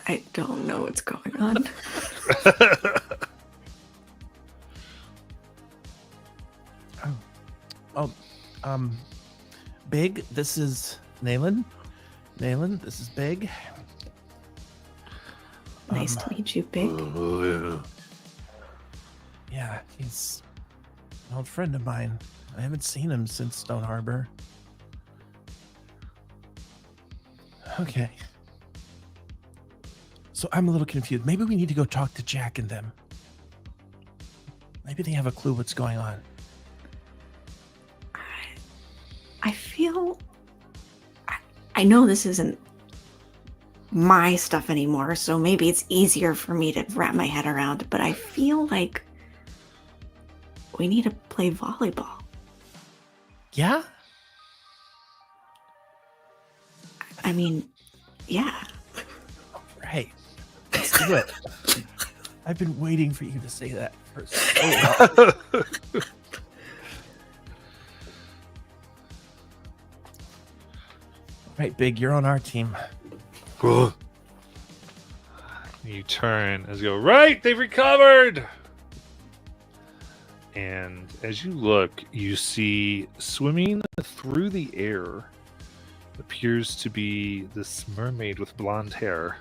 I don't know what's going on. Big, this is Nayland. Nayland, this is Big. Nice to meet you, Big. Yeah, he's an old friend of mine. I haven't seen him since Stone Harbor. Okay. So I'm a little confused. Maybe we need to go talk to Jack and them. Maybe they have a clue what's going on. I feel... I know this isn't my stuff anymore, so maybe it's easier for me to wrap my head around, but I feel like we need to play volleyball. Yeah? I mean, yeah. Right. Let's do it. I've been waiting for you to say that for so long. Right, Big, you're on our team. You turn as you go, right, they've recovered! And as you look, you see swimming through the air appears to be this mermaid with blonde hair.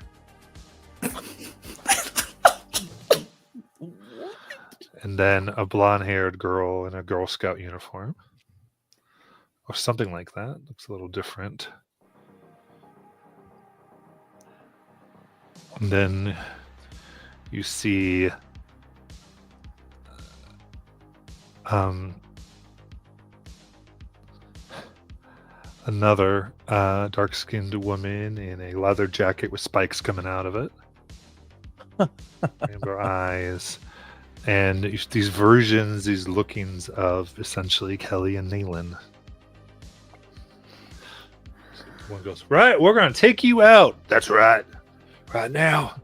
And then a blonde-haired girl in a Girl Scout uniform. Or something like that. Looks a little different. And then you see another dark-skinned woman in a leather jacket with spikes coming out of it. Rainbow eyes. And these versions, these lookings of essentially Kelly and Nayland. One goes, right, we're going to take you out. That's right. Right now.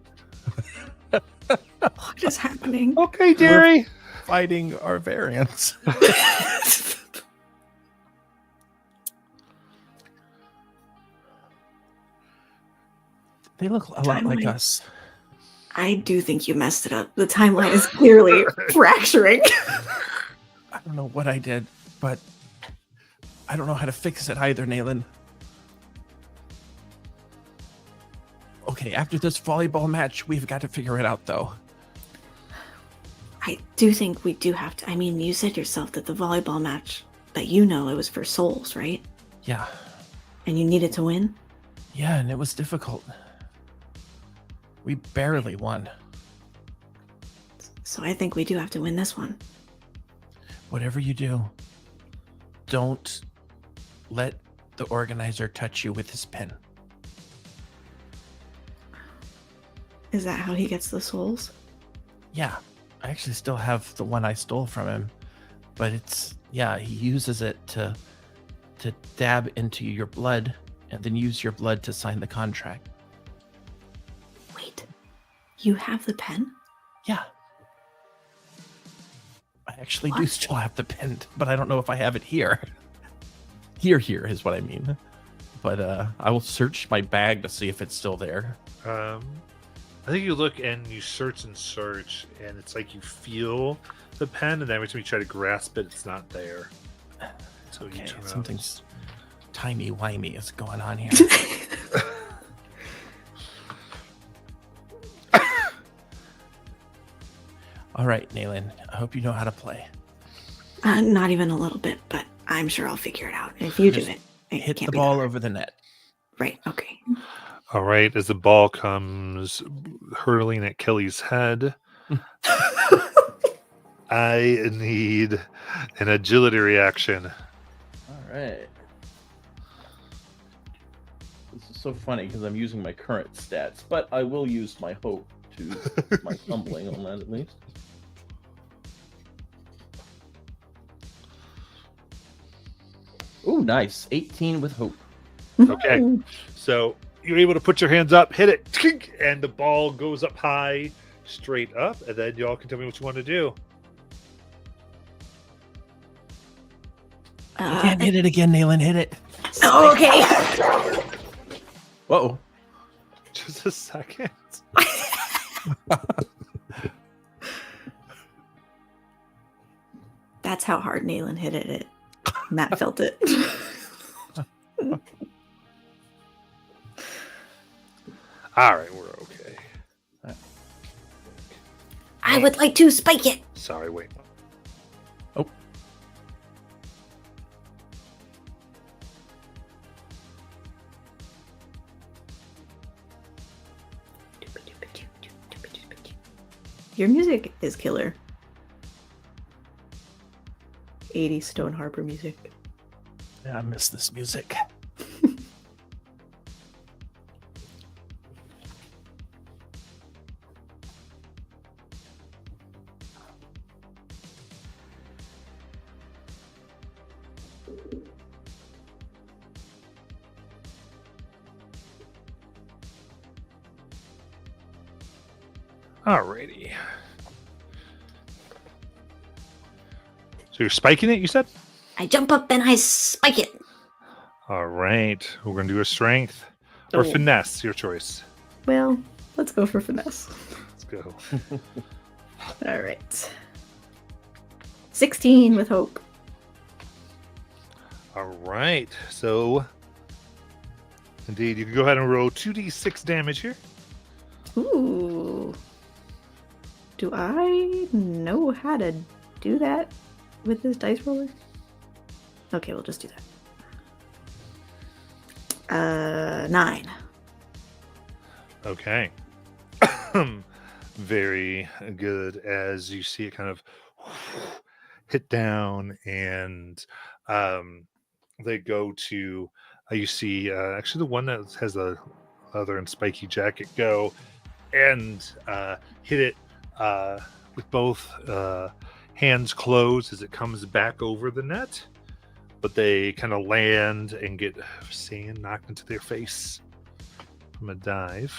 What is happening? Okay, dearie. Fighting our variants. They look a lot like us. I do think you messed it up. The timeline is clearly fracturing. I don't know what I did, but I don't know how to fix it either, Nayland. Okay, after this volleyball match, we've got to figure it out, though. I do think we do have to. I mean, you said yourself that the volleyball match, that you know it was for souls, right? Yeah. And you needed to win? Yeah, and it was difficult. We barely won. So I think we do have to win this one. Whatever you do, don't let the organizer touch you with his pen. Is that how he gets the souls? Yeah, I actually still have the one I stole from him, but he uses it to dab into your blood and then use your blood to sign the contract. Wait, you have the pen? Yeah. I actually do still have the pen, but I don't know if I have it here. Here is what I mean. But I will search my bag to see if it's still there. I think you look and you search, and it's like you feel the pen, and then every time you try to grasp it, it's not there. So Okay, you turn something's timey-wimey is going on here. All right, Nayland, I hope you know how to play. Not even a little bit, but I'm sure I'll figure it out. If you do Just it Hit can't the be ball hard. over the net. Right, okay. All right, as the ball comes hurtling at Kelly's head, I need an agility reaction. All right. This is so funny because I'm using my current stats, but I will use my hope to my tumbling on that at least. Ooh, nice. 18 with hope. Okay, so you're able to put your hands up, hit it, tink, and the ball goes up high, straight up, and then y'all can tell me what you want to do. You can't hit it again, Nayland. Hit it. Oh, okay. Whoa. Just a second. That's how hard Nayland hit it. Matt felt it. All right, we're okay. I would like to spike it. Sorry, wait. Oh. Your music is killer. 80s Stone Harbor music. Yeah, I miss this music. Alrighty. So you're spiking it, you said? I jump up and I spike it. All right. We're going to do a strength or Oh. finesse, your choice. Well, let's go for finesse. Let's go. All right. 16 with hope. All right. So, indeed, you can go ahead and roll 2d6 damage here. Ooh. Do I know how to do that with this dice roller? Okay, we'll just do that. 9. Okay. Very good as you see it kind of hit down and they go to you see actually the one that has the leather and spiky jacket go and hit it with both hands closed as it comes back over the net, but they kind of land and get sand knocked into their face from a dive.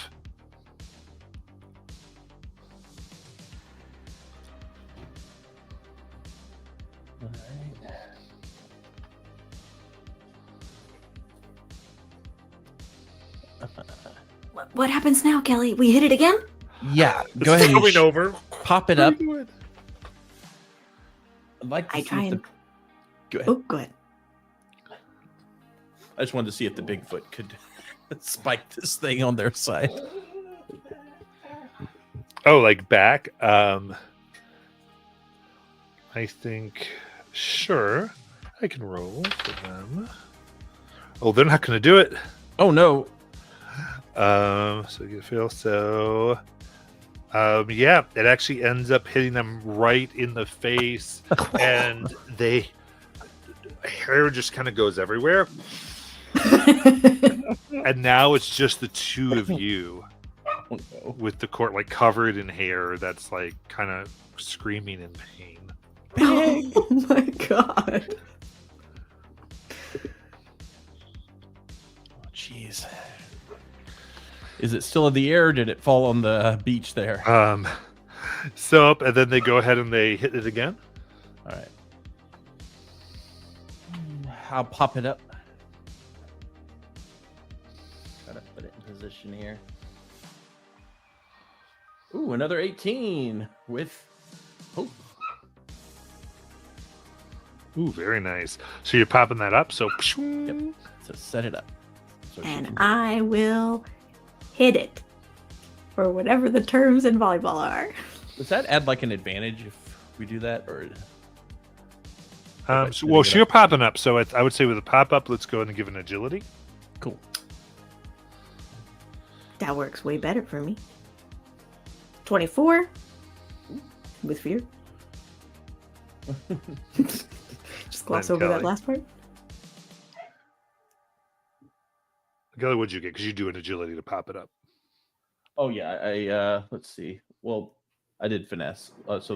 What happens now, Kelly? We hit it again? Yeah, go ahead. Going over. Pop it up. Very good. I'd like to I see try if and. Go ahead. Oh, go ahead. I just wanted to see if the Bigfoot could spike this thing on their side. Oh, like back. I think sure I can roll for them. Oh, they're not going to do it. Oh no! So you get a fail. So, yeah, it actually ends up hitting them right in the face, and they hair just kind of goes everywhere. And now it's just the two of you Oh no! with the court like covered in hair that's like kind of screaming in pain. Oh my god. Oh, jeez. Is it still in the air? Or did it fall on the beach there? So and then they go ahead and they hit it again. All right. I'll pop it up. Try to put it in position here. Ooh, another 18 with hope. Ooh, very nice. So you're popping that up. So Yep. So set it up. So she And can- I will hit it. Or whatever the terms in volleyball are. Does that add like an advantage if we do that, or so, well, so you're popping up. So I would say with a pop up, let's go ahead and give an agility. cool? That works way better for me. 24 with fear. Just gloss Then over that Kelly. last part. Kelly, what'd you get? Because you do an agility to pop it up. Oh yeah, I let's see. Well, I did finesse. It's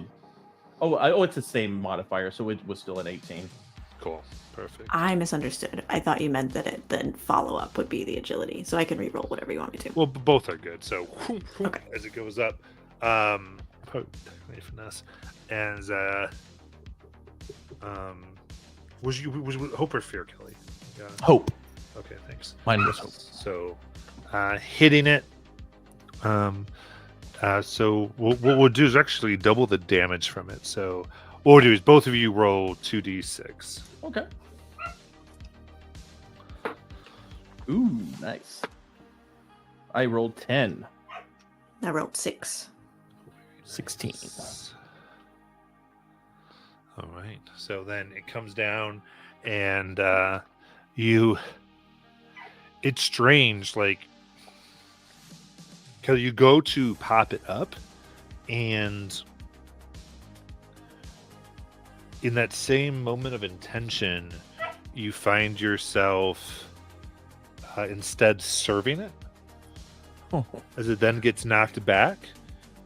the same modifier, so it was still an 18. Cool. Perfect. I misunderstood. I thought you meant that it then follow up would be the agility. So I can re-roll whatever you want me to. Well, both are good. So Okay. as it goes up, technically finesse, as Was hope or fear, Kelly? Yeah. Hope. Okay, thanks. Mine was hope. So, hitting it. So what we'll do is actually double the damage from it. So what we'll do is both of you roll 2d6. Okay. Ooh, nice. I rolled 10. I rolled 6. 16. All right. So then it comes down, and you. It's strange, like, because you go to pop it up, and in that same moment of intention, you find yourself instead serving it, Oh, as it then gets knocked back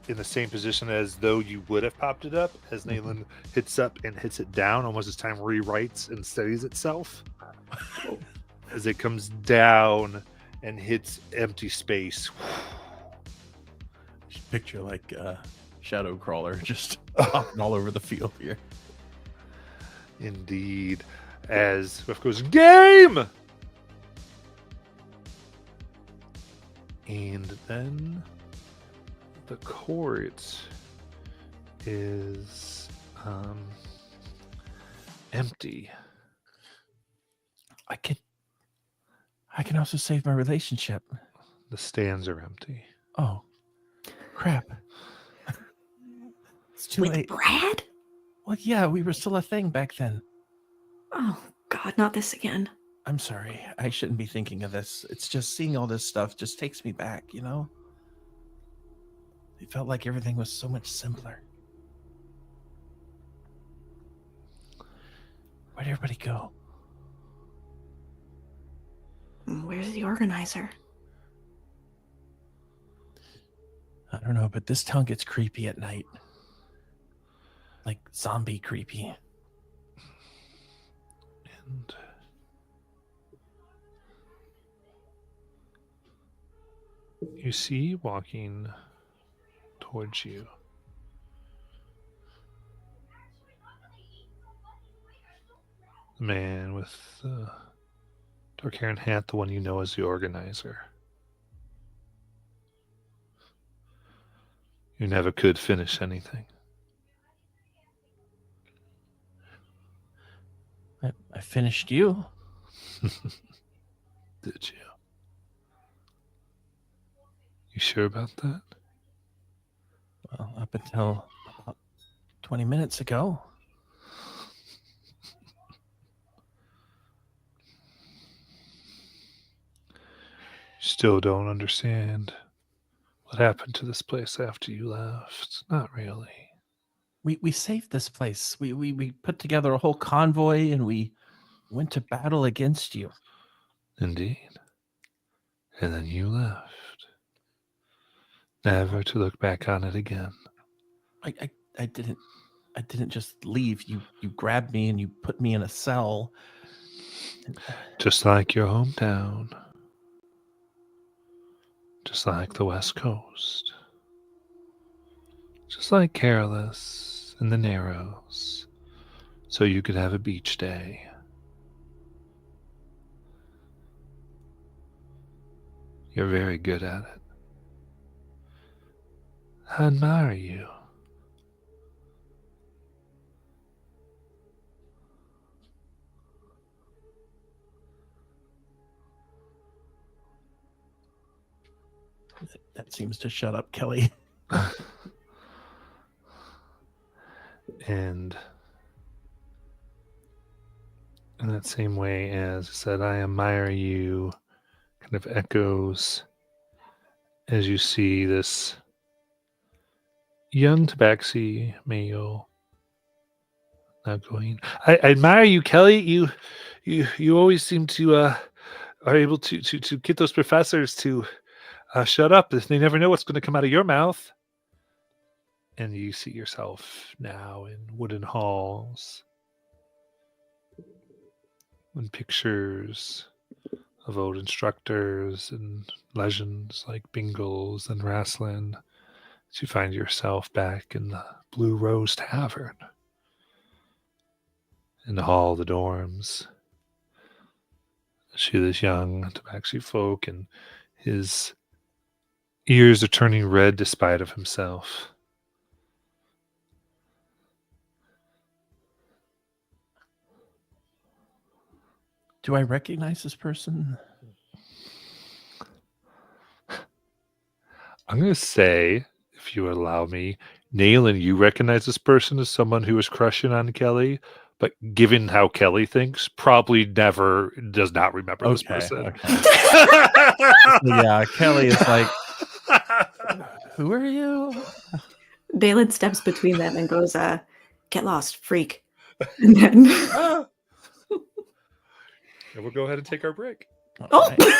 in the same position as though you would have popped it up, as Nayland hits up and hits it down, almost as time rewrites and steadies itself. As it comes down and hits empty space. just picture like Shadow Crawler just hopping all over the field here. Indeed. As Riff goes, game! And then the court is empty. I can also save my relationship. The stands are empty. Oh, crap. It's too With late. Brad? Well, yeah, we were still a thing back then. Oh, God, not this again. I'm sorry. I shouldn't be thinking of this. It's just seeing all this stuff just takes me back, you know? It felt like everything was so much simpler. Where'd everybody go? Where's the organizer? I don't know, but this town gets creepy at night. Like zombie creepy. And you see walking towards you the man with the dark hair and hat, the one you know as the organizer. You never could finish anything. I finished you. Did you? You sure about that? Well, up until about 20 minutes ago. Still don't understand what happened to this place after you left. Not really. We saved this place. We put together a whole convoy and we went to battle against you. Indeed. And then you left. Never to look back on it again. I didn't just leave. You grabbed me and you put me in a cell. Just like your hometown. Just like the West Coast. Just like Careless and the Narrows. So you could have a beach day. You're very good at it. I admire you. That seems to shut up Kelly. And in that same way as I said, I admire you, kind of echoes as you see this young tabaxi male now going, I admire you, Kelly. You always seem to are able to get those professors to shut up. They never know what's going to come out of your mouth. And you see yourself now in wooden halls and pictures of old instructors and legends like Bingles and Rasslin. You find yourself back in the Blue Rose Tavern. in the hall of the dorms. See this young tabaxi folk, and his ears are turning red despite of himself. Do I recognize this person? I'm going to say, if you allow me, Nayland, you recognize this person as someone who was crushing on Kelly, but given how Kelly thinks, probably never does not remember this Okay, person. okay. Yeah, Kelly is like, who are you? Balin steps between them and goes, get lost, freak. And then, And we'll go ahead and take our break. oh! Right.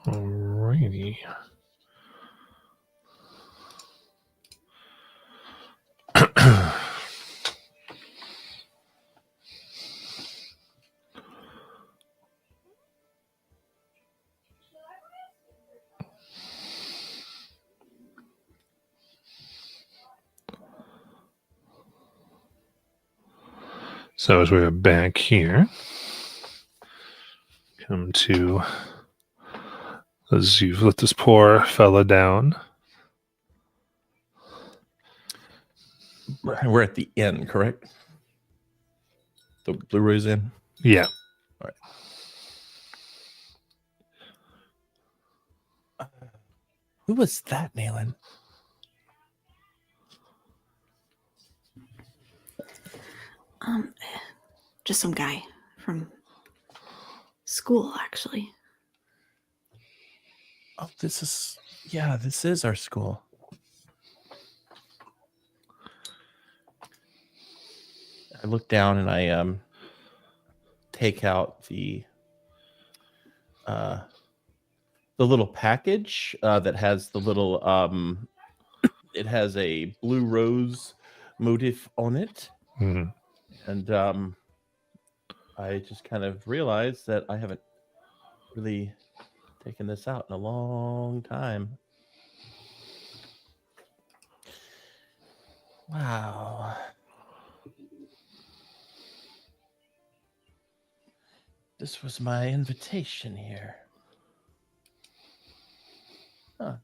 Alrighty. So as we're back here, come to, as you've let this poor fella down. We're at the inn, correct? The Blue Rose Inn. Yeah. Who was that, Nayland? Just some guy from school, actually. Oh, this is our school. I look down and I take out the little package that has the little it has a blue rose motif on it, Mhm. and I just kind of realized that I haven't really taken this out in a long time. Wow. This was my invitation here. Huh.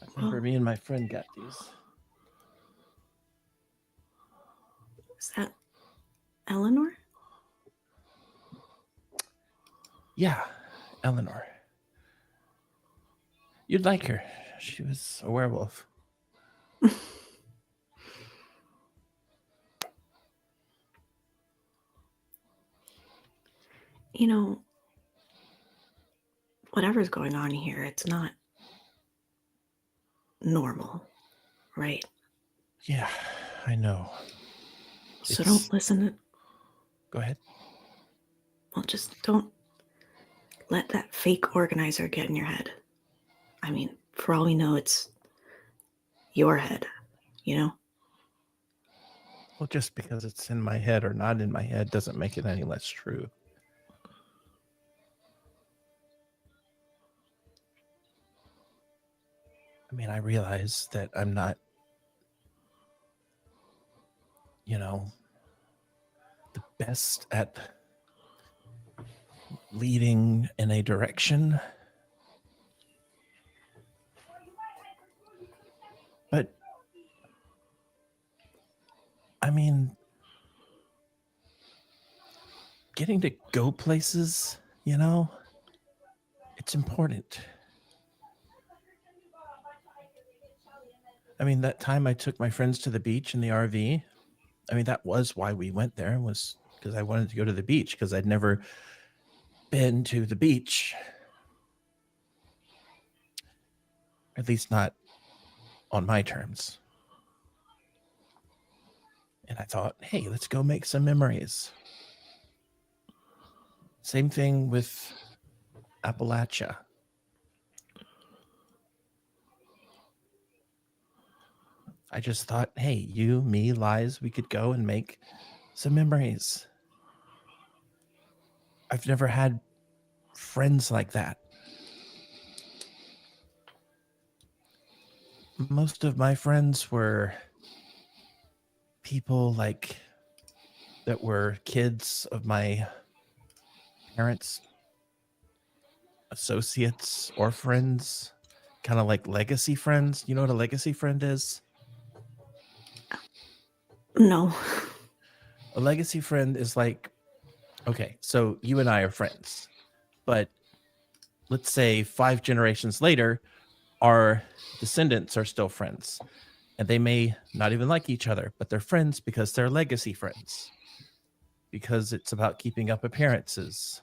I remember me and my friend got these. Is that Eleanor? Yeah, Eleanor. You'd like her. She was a werewolf. You know, whatever's going on here, it's not normal, right? Yeah, I know. So It's- don't listen to, Go ahead. well, just don't let that fake organizer get in your head. I mean, for all we know, it's your head, you know? Well, just because it's in my head or not in my head doesn't make it any less true. I mean, I realize that I'm not, the best at leading in a direction. But, I mean, getting to go places, it's important. I mean, that time I took my friends to the beach in the RV, I mean, that was why we went there, was because I wanted to go to the beach, because I'd never been to the beach. At least not on my terms. And I thought, hey, let's go make some memories. Same thing with Appalachia. I just thought, hey, you, me, Lies, we could go and make some memories. I've never had friends like that. Most of my friends were people like that were kids of my parents, associates, or friends, kind of like legacy friends. You know what a legacy friend is? No. A legacy friend is like, okay, so you and I are friends, but let's say 5 generations later, our descendants are still friends, and they may not even like each other, but they're friends because they're legacy friends, because it's about keeping up appearances.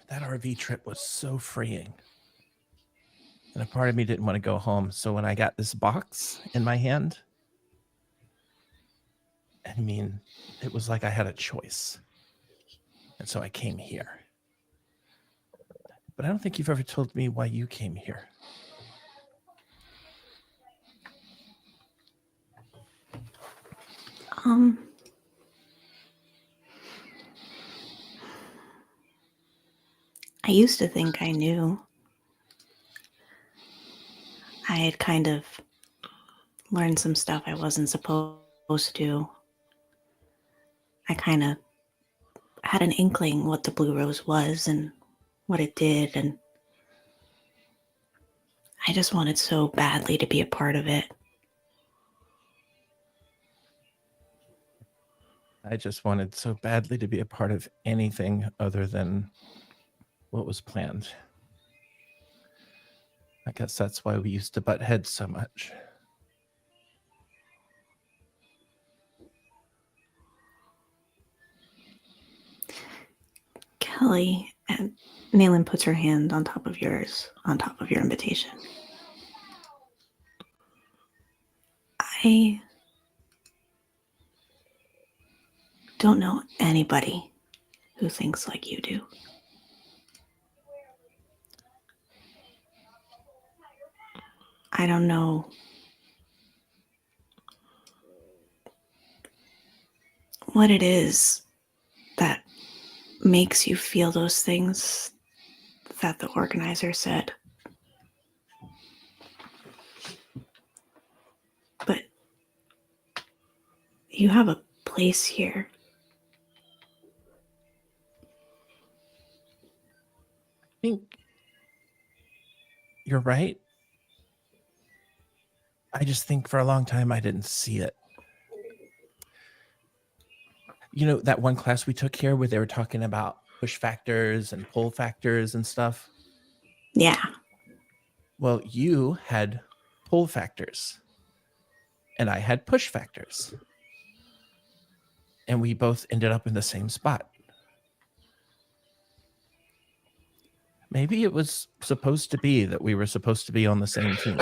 That RV trip was so freeing. And a part of me didn't want to go home. So when I got this box in my hand, I mean, it was like I had a choice. And so I came here. But I don't think you've ever told me why you came here. I used to think I knew. I had kind of learned some stuff I wasn't supposed to. I kind of had an inkling what the Blue Rose was and what it did, and I just wanted so badly to be a part of it. I just wanted so badly to be a part of anything other than what was planned. I guess that's why we used to butt heads so much. Kelly, and Malin puts her hand on top of yours, on top of your invitation. I don't know anybody who thinks like you do. I don't know what it is that makes you feel those things that the organizer said. But you have a place here. I think you're right. I just think for a long time I didn't see it. You know, that one class we took here where they were talking about push factors and pull factors and stuff? Yeah. Well, you had pull factors and I had push factors. And we both ended up in the same spot. Maybe it was supposed to be that we were supposed to be on the same team.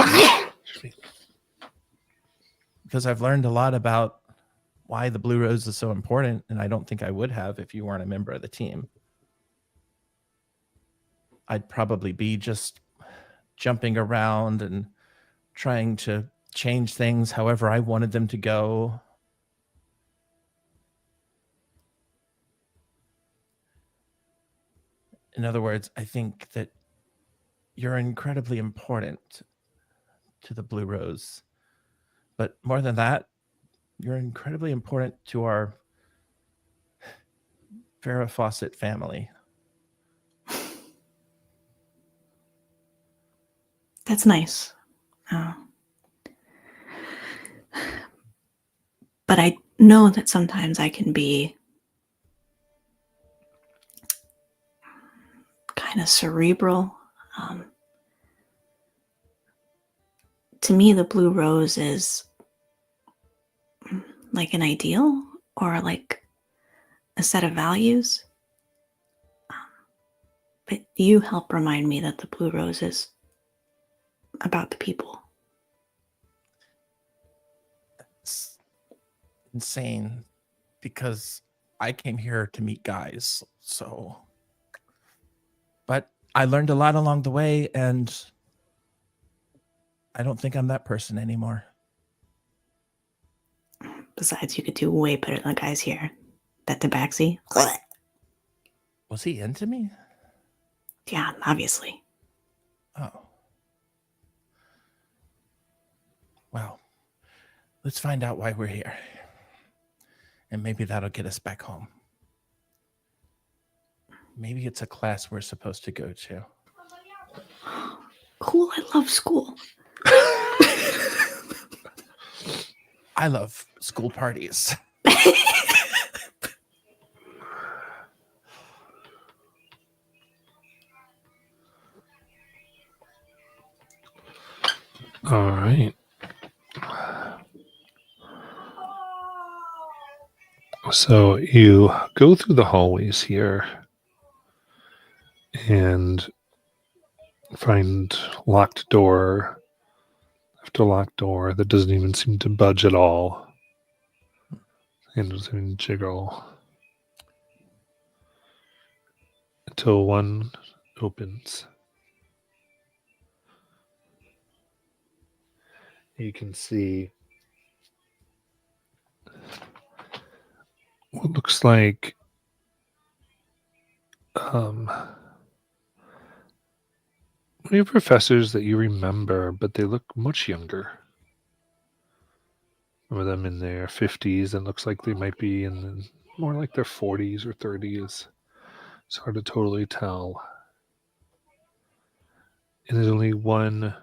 Because I've learned a lot about why the Blue Rose is so important, and I don't think I would have if you weren't a member of the team. I'd probably be just jumping around and trying to change things however I wanted them to go. In other words, I think that you're incredibly important to the Blue Rose. But more than that, you're incredibly important to our Farrah Fawcett family. That's nice. But I know that sometimes I can be kind of cerebral. To me, the Blue Rose is like an ideal or like a set of values. But you help remind me that the Blue Rose is about the people. It's insane because I came here to meet guys. So, but I learned a lot along the way, and I don't think I'm that person anymore. Besides, you could do way better than the guys here. That tabaxi. Was he into me? Yeah, obviously. Oh. Well, let's find out why we're here. And maybe that'll get us back home. Maybe it's a class we're supposed to go to. Cool, I love school. I love school parties. All right. So you go through the hallways here and find locked door after locked door that doesn't even seem to budge at all. Handles and jiggle until one opens. You can see what looks like one of your professors that you remember, but they look much younger. Remember them in their 50s, and looks like they might be more like their 40s or 30s. It's hard to totally tell. And there's only one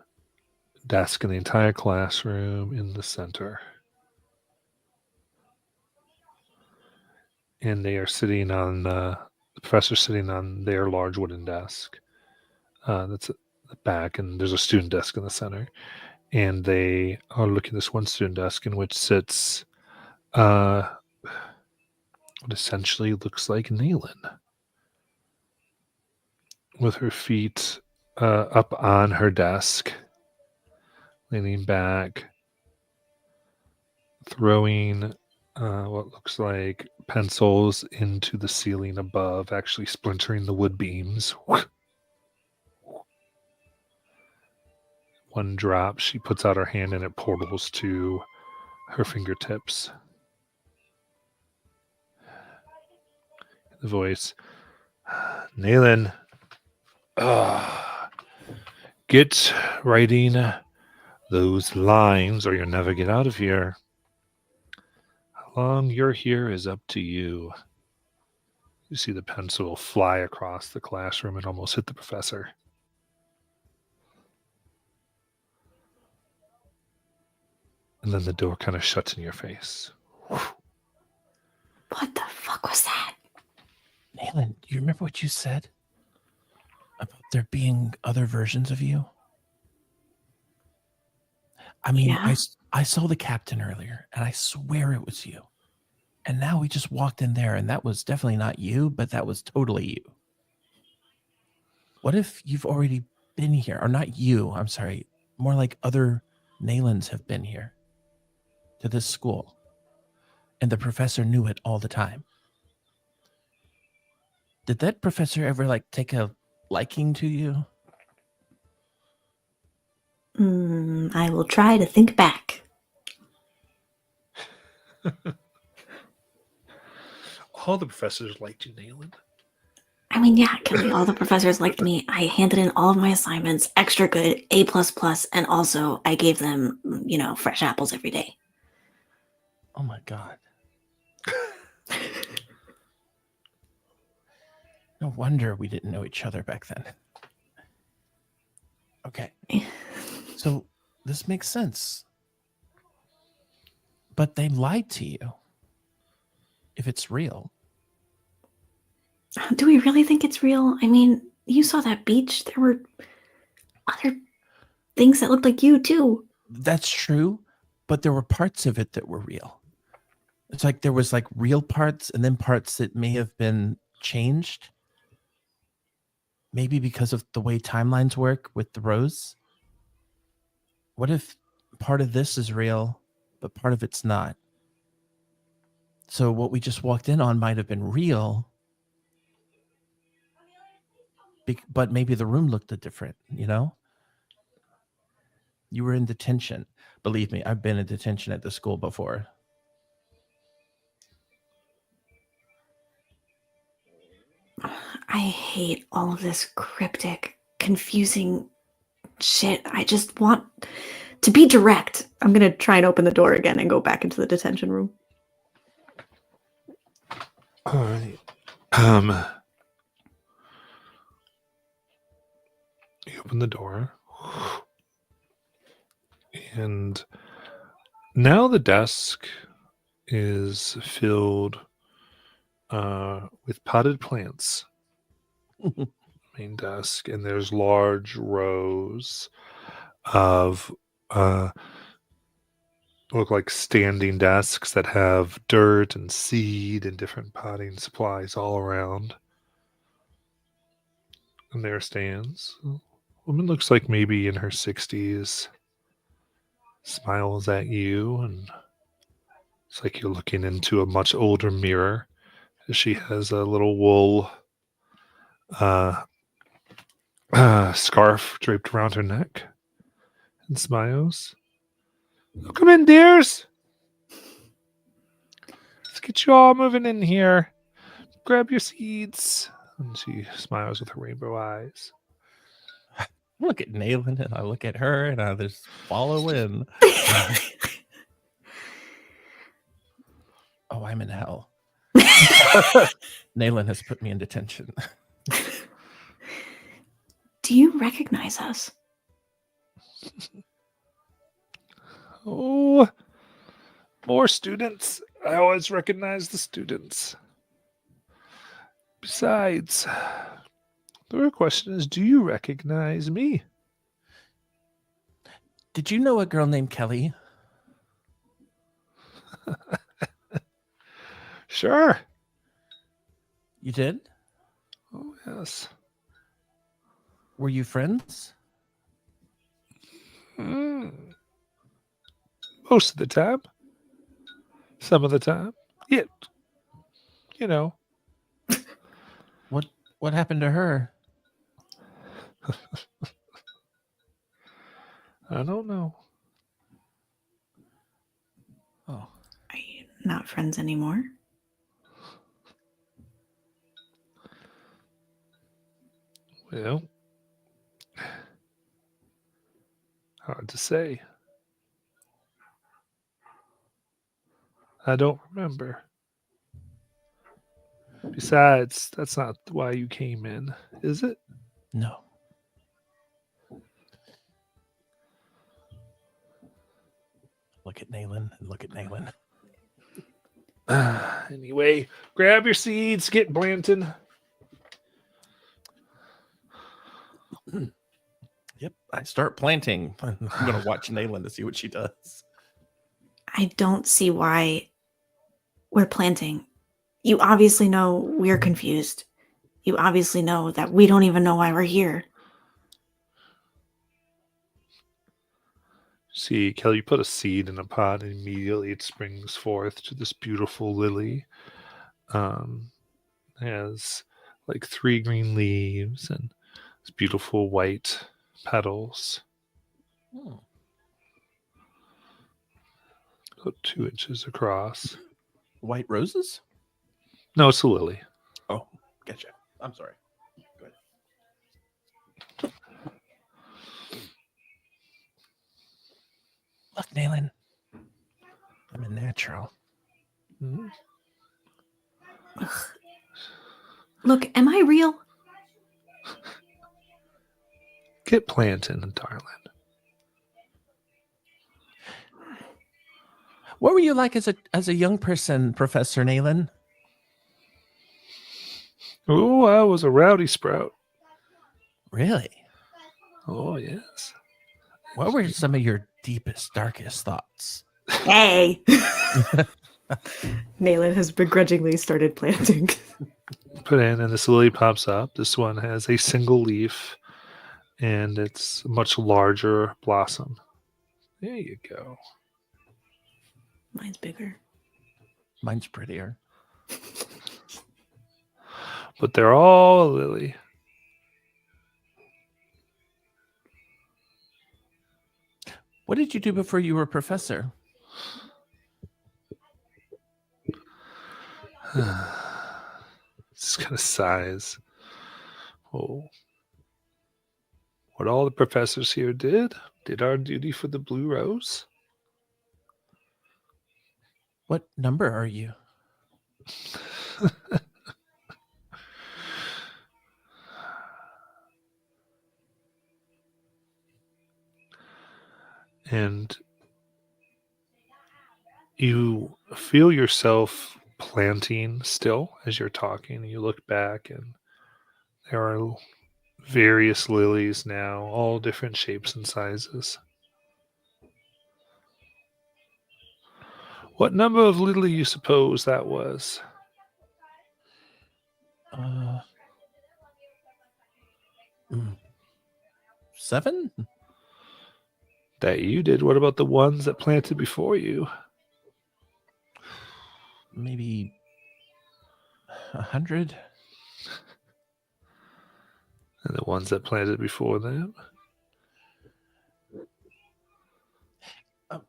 desk in the entire classroom in the center. And they are sitting on, the professor's sitting on their large wooden desk. That's at the back, and there's a student desk in the center. And they are looking at this one student desk in which sits what essentially looks like Nayland, with her feet up on her desk, leaning back, throwing what looks like pencils into the ceiling above, actually splintering the wood beams. One drop, she puts out her hand and it portals to her fingertips. The voice, Nayland, get writing those lines or you'll never get out of here. How long you're here is up to you. You see the pencil fly across the classroom and almost hit the professor. And then the door kind of shuts in your face. What the fuck was that? Nayland, you remember what you said about there being other versions of you? I mean, Yeah. I saw the captain earlier, and I swear it was you. And now we just walked in there, and that was definitely not you, but that was totally you. What if you've already been here? Or not you, I'm sorry. More like other Naylands have been here to this school. And the professor knew it all the time. Did that professor ever take a liking to you? I will try to think back. All the professors liked you, Nayland. I mean, yeah, Kelly, all the professors liked me. I handed in all of my assignments, extra good, A++, and also I gave them, fresh apples every day. Oh my God. No wonder we didn't know each other back then. Okay. So this makes sense. But they lied to you. If it's real. Do we really think it's real? I mean, you saw that beach. There were other things that looked like you, too. That's true, but there were parts of it that were real. It's like there was real parts and then parts that may have been changed. Maybe because of the way timelines work with the rose. What if part of this is real, but part of it's not? So what we just walked in on might have been real, but maybe the room looked different, You were in detention. Believe me, I've been in detention at the school before. I hate all of this cryptic, confusing shit. I just want to be direct. I'm going to try and open the door again and go back into the detention room. All right. You open the door. And now the desk is filled with potted plants. Main desk, and there's large rows of look like standing desks that have dirt and seed and different potting supplies all around. And there stands a woman, looks like maybe in her 60s, smiles at you and It's like you're looking into a much older mirror. She has a little wool uh, scarf draped around her neck and smiles. Oh, come in, dears. Let's get you all moving in here. Grab your seats. And she smiles with her rainbow eyes. I look at Nayland and I look at her and I just follow in. Oh, I'm in hell. Nayland has put me in detention. Do you recognize us? Oh, more students. I always recognize the students. Besides, the real question is, do you recognize me? Did you know a girl named Kelly? Sure. You did? Oh, yes. Were you friends? Most of the time. Some of the time. Yeah. You know. What happened to her? I don't know. Oh, Are you not friends anymore? Well, hard to say. I don't remember. Besides, that's not why you came in, is it? no. Look at Nayland and look at Nayland. Anyway, grab your seeds, get Blanton. Yep, I start planting. I'm going to watch Nayland to see what she does. I don't see why we're planting. You obviously know we're confused. You obviously know that we don't even know why we're here. See, Kelly put a seed in a pot and immediately it springs forth to this beautiful lily. Has like 3 green leaves and this beautiful white petals. About 2 inches across. White roses? No, it's a lily. Oh, gotcha. I'm sorry. Go ahead. Look, Nayland. I'm a natural. Mm-hmm. Ugh. Look, am I real? Get Plantain, darling. What were you like as a young person, Professor Nayland? Oh, I was a rowdy sprout. Really? Oh, yes. What were some of your deepest, darkest thoughts? Hey! Nayland has begrudgingly started planting. Put in, and this lily pops up. This one has a single leaf, and it's a much larger blossom. There you go. Mine's bigger. Mine's prettier. But they're all a lily. What did you do before you were a professor? This kind of sighs. Oh, what all the professors here did our duty for the Blue Rose. What number are you? And you feel yourself planting still as you're talking. You look back, and there are various lilies now, all different shapes and sizes. What number of lily you suppose that was? 7? That you did. What about the ones that planted before you? maybe 100. And the ones that planted before them? You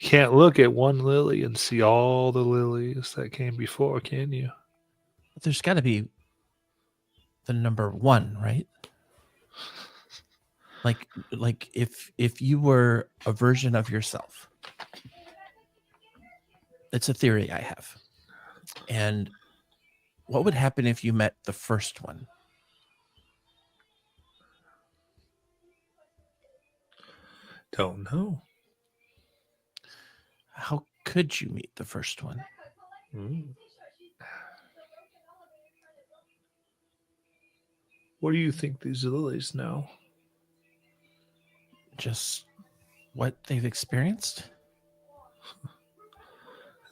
can't look at one lily and see all the lilies that came before, can you? There's got to be the number 1, right? Like if you were a version of yourself. It's a theory I have. And what would happen if you met the first one? Don't know. How could you meet the first one? What do you think these lilies know? Just what they've experienced?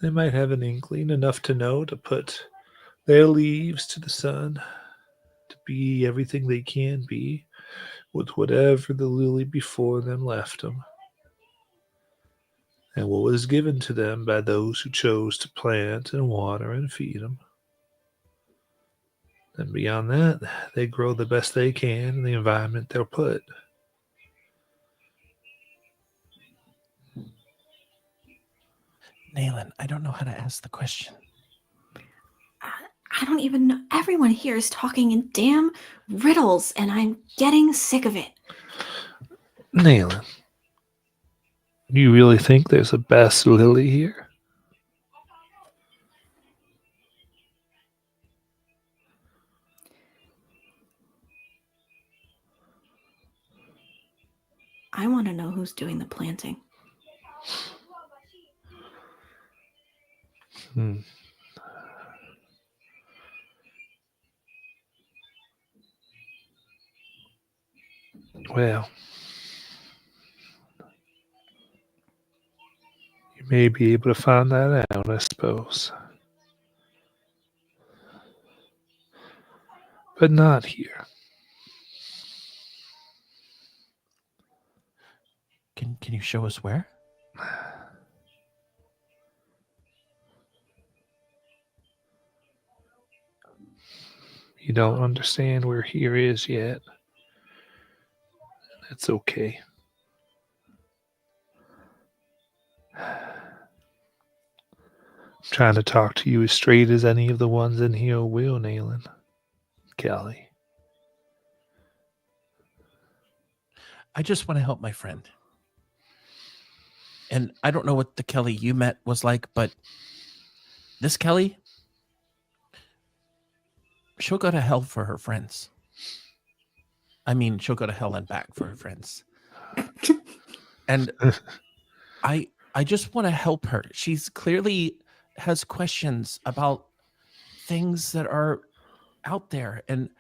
They might have an inkling enough to know to put their leaves to the sun, to be everything they can be with whatever the lily before them left them, and what was given to them by those who chose to plant and water and feed them. And beyond that, they grow the best they can in the environment they're put. Nayland, I don't know how to ask the question. I don't even know. Everyone here is talking in damn riddles, and I'm getting sick of it. Nayland, do you really think there's a best lily here? I want to know who's doing the planting. Well, you may be able to find that out, I suppose. But not here. Can you show us where? You don't understand where here is yet. That's okay. I'm trying to talk to you as straight as any of the ones in here will, Nayland. Kelly. I just want to help my friend. And I don't know what the Kelly you met was like, but this Kelly, she'll go to hell for her friends. I mean, she'll go to hell and back for her friends. And I just want to help her. She's clearly has questions about things that are out there. And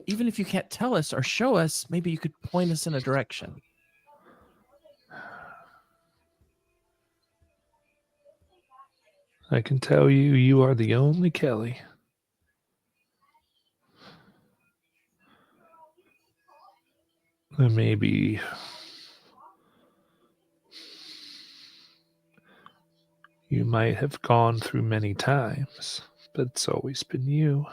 even if you can't tell us or show us, maybe you could point us in a direction. I can tell you, you are the only Kelly. And maybe you might have gone through many times, but it's always been you.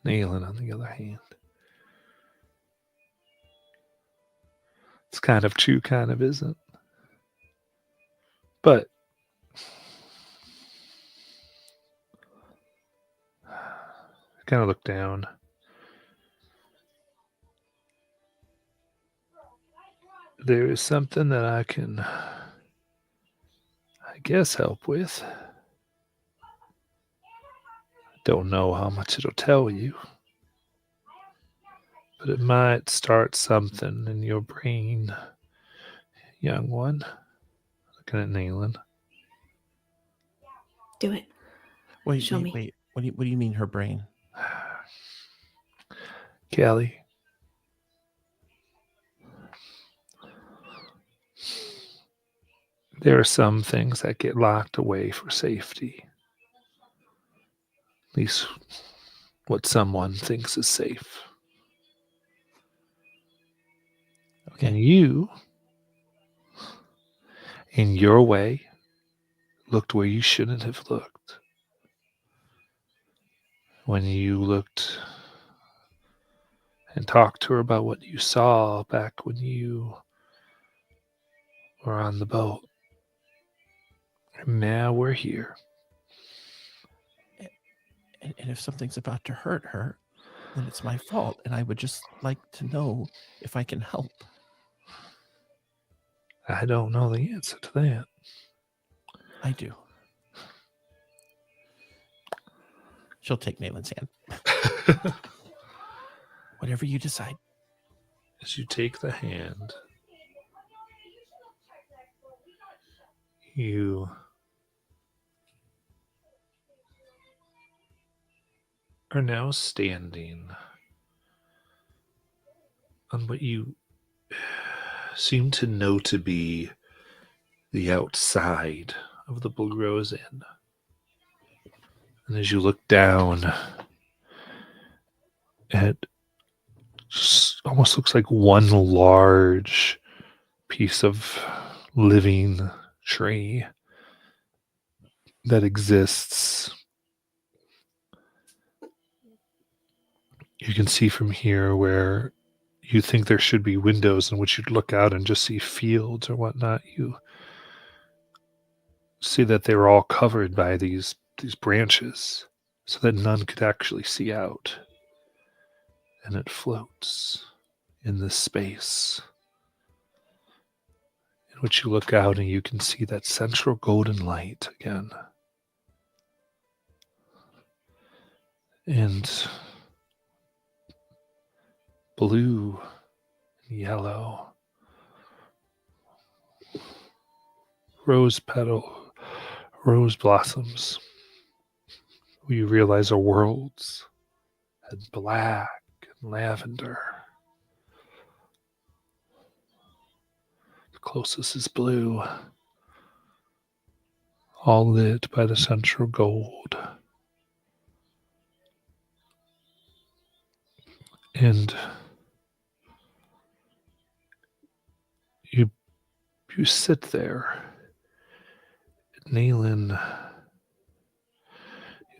Nayland, on the other hand, it's kind of true, kind of isn't. But I kind of look down. There is something that I can, I guess, help with. Don't know how much it'll tell you, but it might start something in your brain, young one. Looking at Nayland. Do it. Wait, Show me. wait. What do you mean her brain? Kelly. There are some things that get locked away for safety. At least what someone thinks is safe. Okay. And you, in your way, looked where you shouldn't have looked. When you looked and talked to her about what you saw back when you were on the boat. And now we're here. And if something's about to hurt her, then it's my fault. And I would just like to know if I can help. I don't know the answer to that. I do. She'll take Nalen's hand. Whatever you decide. As you take the hand, you are now standing on what you seem to know to be the outside of the Blue Rose Inn. And as you look down, it just almost looks like one large piece of living tree that exists. You can see from here where you think there should be windows in which you'd look out and just see fields or whatnot. You see that they were all covered by these branches so that none could actually see out. And it floats in this space in which you look out and you can see that central golden light again. And blue and yellow, rose blossoms, who you realize are worlds, and black and lavender. The closest is blue, all lit by the central gold. And you sit there, Nalen.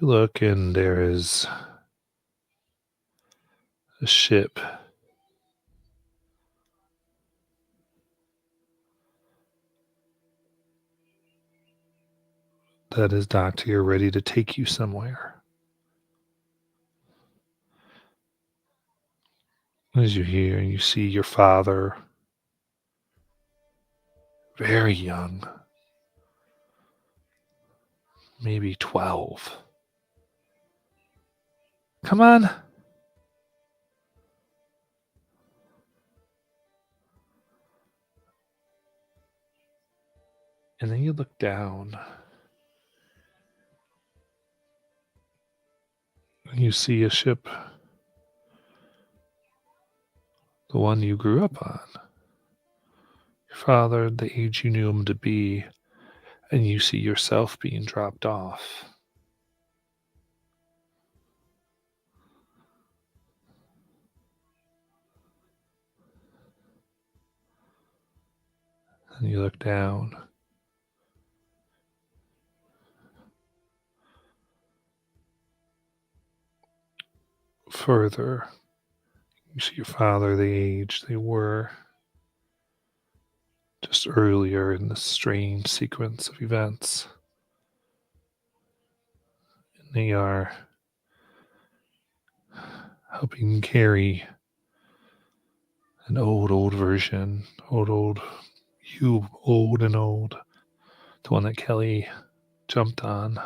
You look, and there is a ship that is docked here, ready to take you somewhere. As you hear and you see your father, very young, maybe 12. Come on. And then you look down. And you see a ship, the one you grew up on. Your father, the age you knew him to be, and you see yourself being dropped off. And you look down. Further, you see your father, the age they were just earlier in this strange sequence of events. And they are helping carry an old version, old, the one that Kelly jumped on.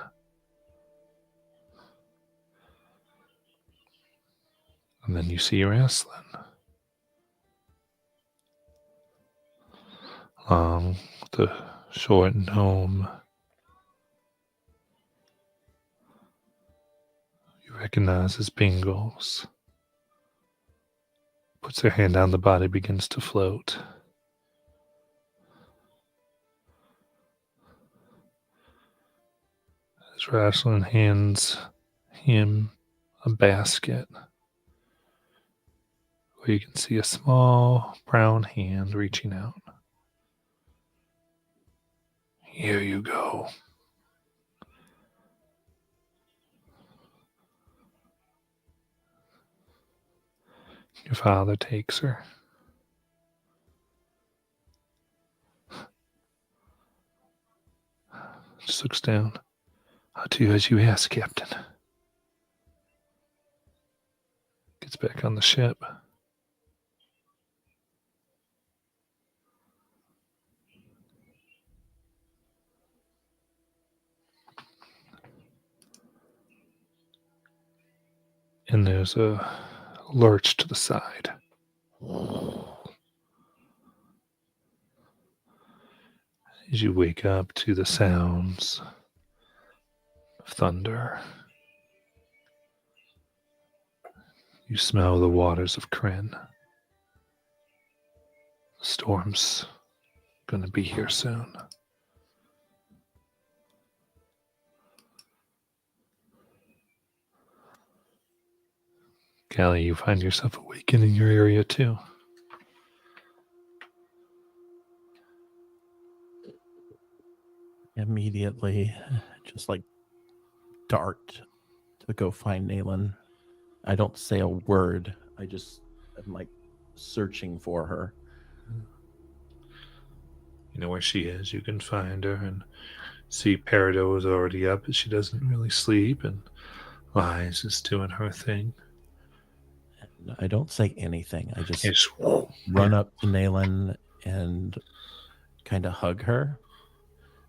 And then you see Raslin. The short gnome. You recognize his Bingles. Puts her hand down the body, begins to float. As Raslin hands him a basket where you can see a small brown hand reaching out. Here you go. Your father takes her. Just looks down. I'll do as you ask, Captain. Gets back on the ship. And there's a lurch to the side. As you wake up to the sounds of thunder, you smell the waters of Kryn. The storm's gonna be here soon. Callie, you find yourself awakened in your area too. Immediately, just like dart to go find Nayland. I don't say a word. I just am like searching for her. You know where she is. You can find her and see Peridot is already up, but she doesn't really sleep, and Lies is doing her thing. And I don't say anything. I just Yes. run up to Nayland and kind of hug her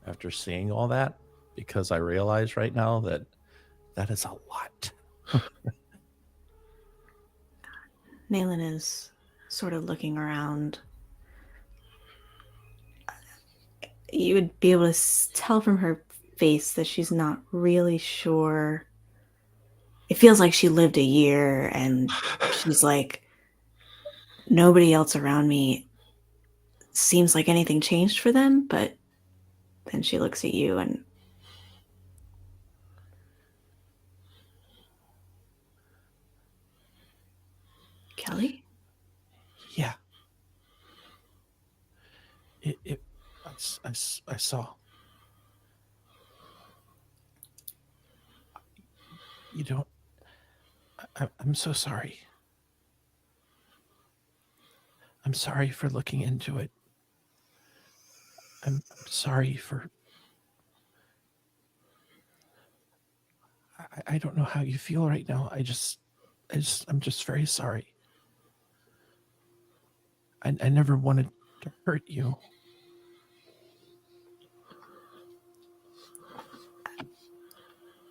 after seeing all that, because I realize right now that that is a lot. Nayland is sort of looking around. You would be able to tell from her face that she's not really sure. It feels like she lived a year, and she's like, nobody else around me seems like anything changed for them, but then she looks at you and Kelly? Yeah. I saw. You don't. I'm so sorry. I'm sorry for looking into it. I'm sorry for. I don't know how you feel right now. I'm just very sorry. I never wanted to hurt you.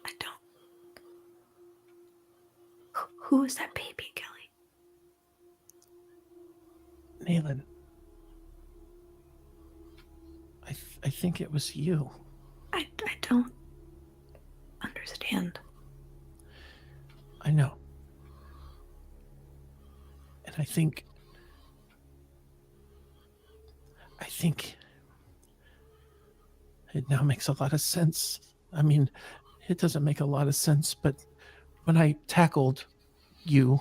I don't. Who is that baby, Kelly? Nayland. I think it was you. I don't understand. I know. And I think it now makes a lot of sense. I mean, it doesn't make a lot of sense, but when I tackled you,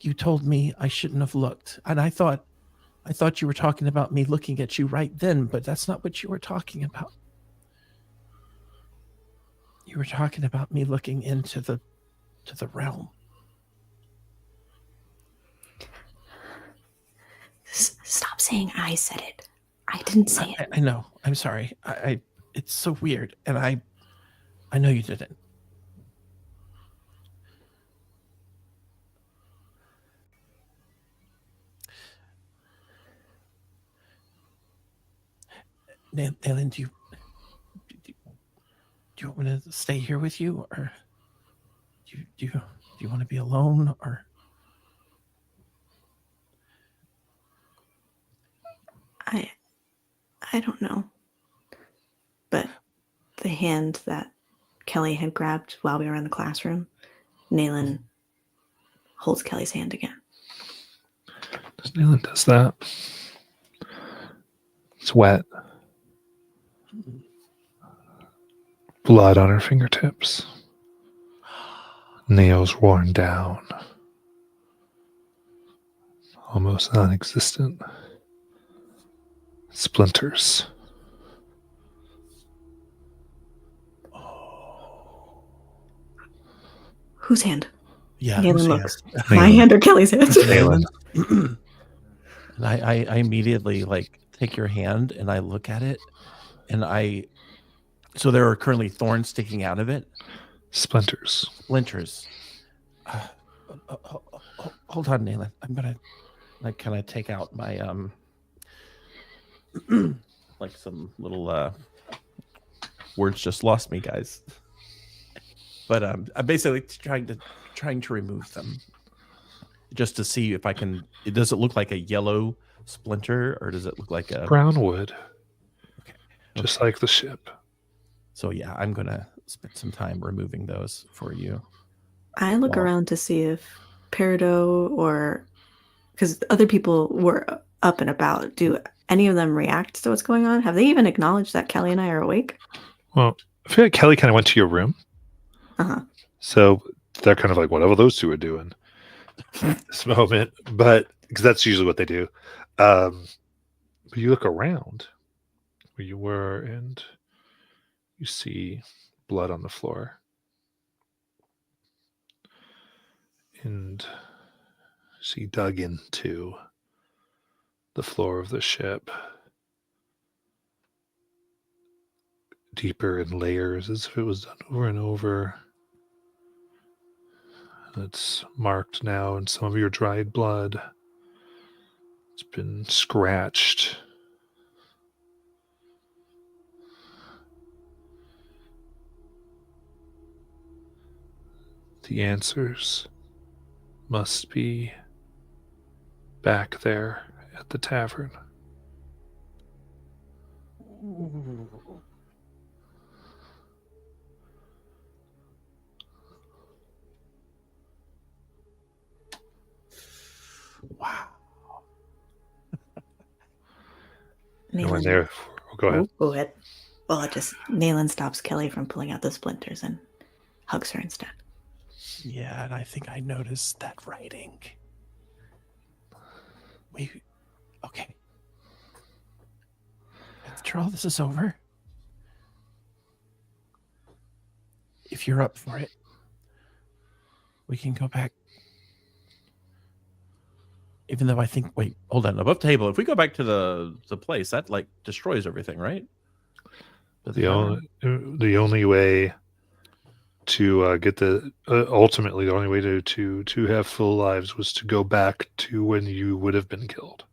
you told me I shouldn't have looked. And I thought you were talking about me looking at you right then, but that's not what you were talking about. You were talking about me looking into the realm. Stop saying I said it. I didn't say it. I know. I'm sorry. I it's so weird, and I know you didn't. Nayland, do you want me to stay here with you, or do you want to be alone, or? I don't know. But the hand that Kelly had grabbed while we were in the classroom, Nayland holds Kelly's hand again. Nayland does that. It's wet. Blood on her fingertips. Nails worn down. almost non-existent. Splinters. Whose hand? Yeah. Galen whose hand? looks. My hand or Kelly's hand? Galen. And I immediately like take your hand and I look at it, and so there are currently thorns sticking out of it. Splinters. Splinters. Hold on, Nayland. I'm gonna like kind of take out my like some little words just lost me, guys. But I'm basically trying to remove them, just to see if I can. Does it look like a yellow splinter, or does it look like a Brown wood. Okay. Just like the ship. So yeah, I'm gonna spend some time removing those for you. I look Wow. around to see if Peridot or because other people were up and about. Do any of them react to what's going on? Have they even acknowledged that Kelly and I are awake? Well, I feel like Kelly kind of went to your room. Uh-huh. So they're kind of like, whatever those two are doing at this moment. But because that's usually what they do. But you look around where you were and you see blood on the floor. And she dug into the floor of the ship deeper in layers as if it was done over and over. It's marked now in some of your dried blood. It's been scratched. The answers must be back there at the tavern. Wow. And when Nayland, they're, go ahead. Go ahead. Well, Nayland stops Kelly from pulling out the splinters and hugs her instead. Yeah, and I think I noticed that writing. Okay. After all this is over, if you're up for it, we can go back. Even though I think, wait, hold on. Above table, if we go back to the place, that like destroys everything, right? The only way to get ultimately the only way to have full lives was to go back to when you would have been killed,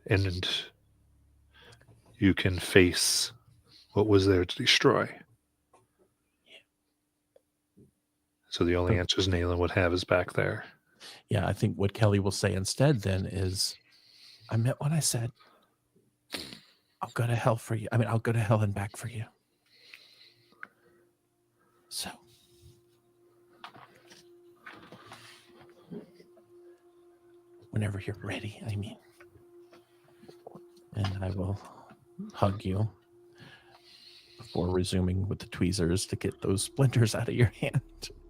and you can face what was there to destroy. So the only answers Nayland would have is back there. Yeah, I think what Kelly will say instead then is, I meant what I said. I'll go to hell for you. I mean, I'll go to hell and back for you. So, whenever you're ready, I mean. And I will hug you before resuming with the tweezers to get those splinters out of your hand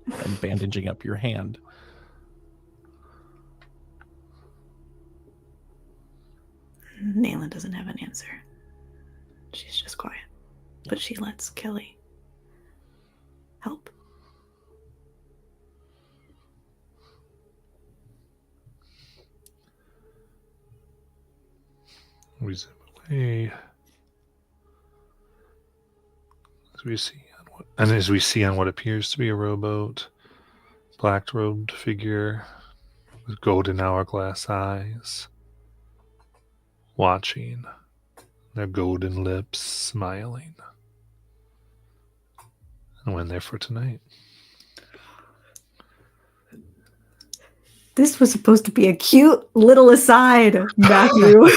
and bandaging up your hand. Nayland doesn't have an answer. She's just quiet. But she lets Kelly help. We zoom away as we see on what appears to be a rowboat, black-robed figure with golden hourglass eyes, watching, their golden lips smiling. And went there for tonight. This was supposed to be a cute little aside, Matthew.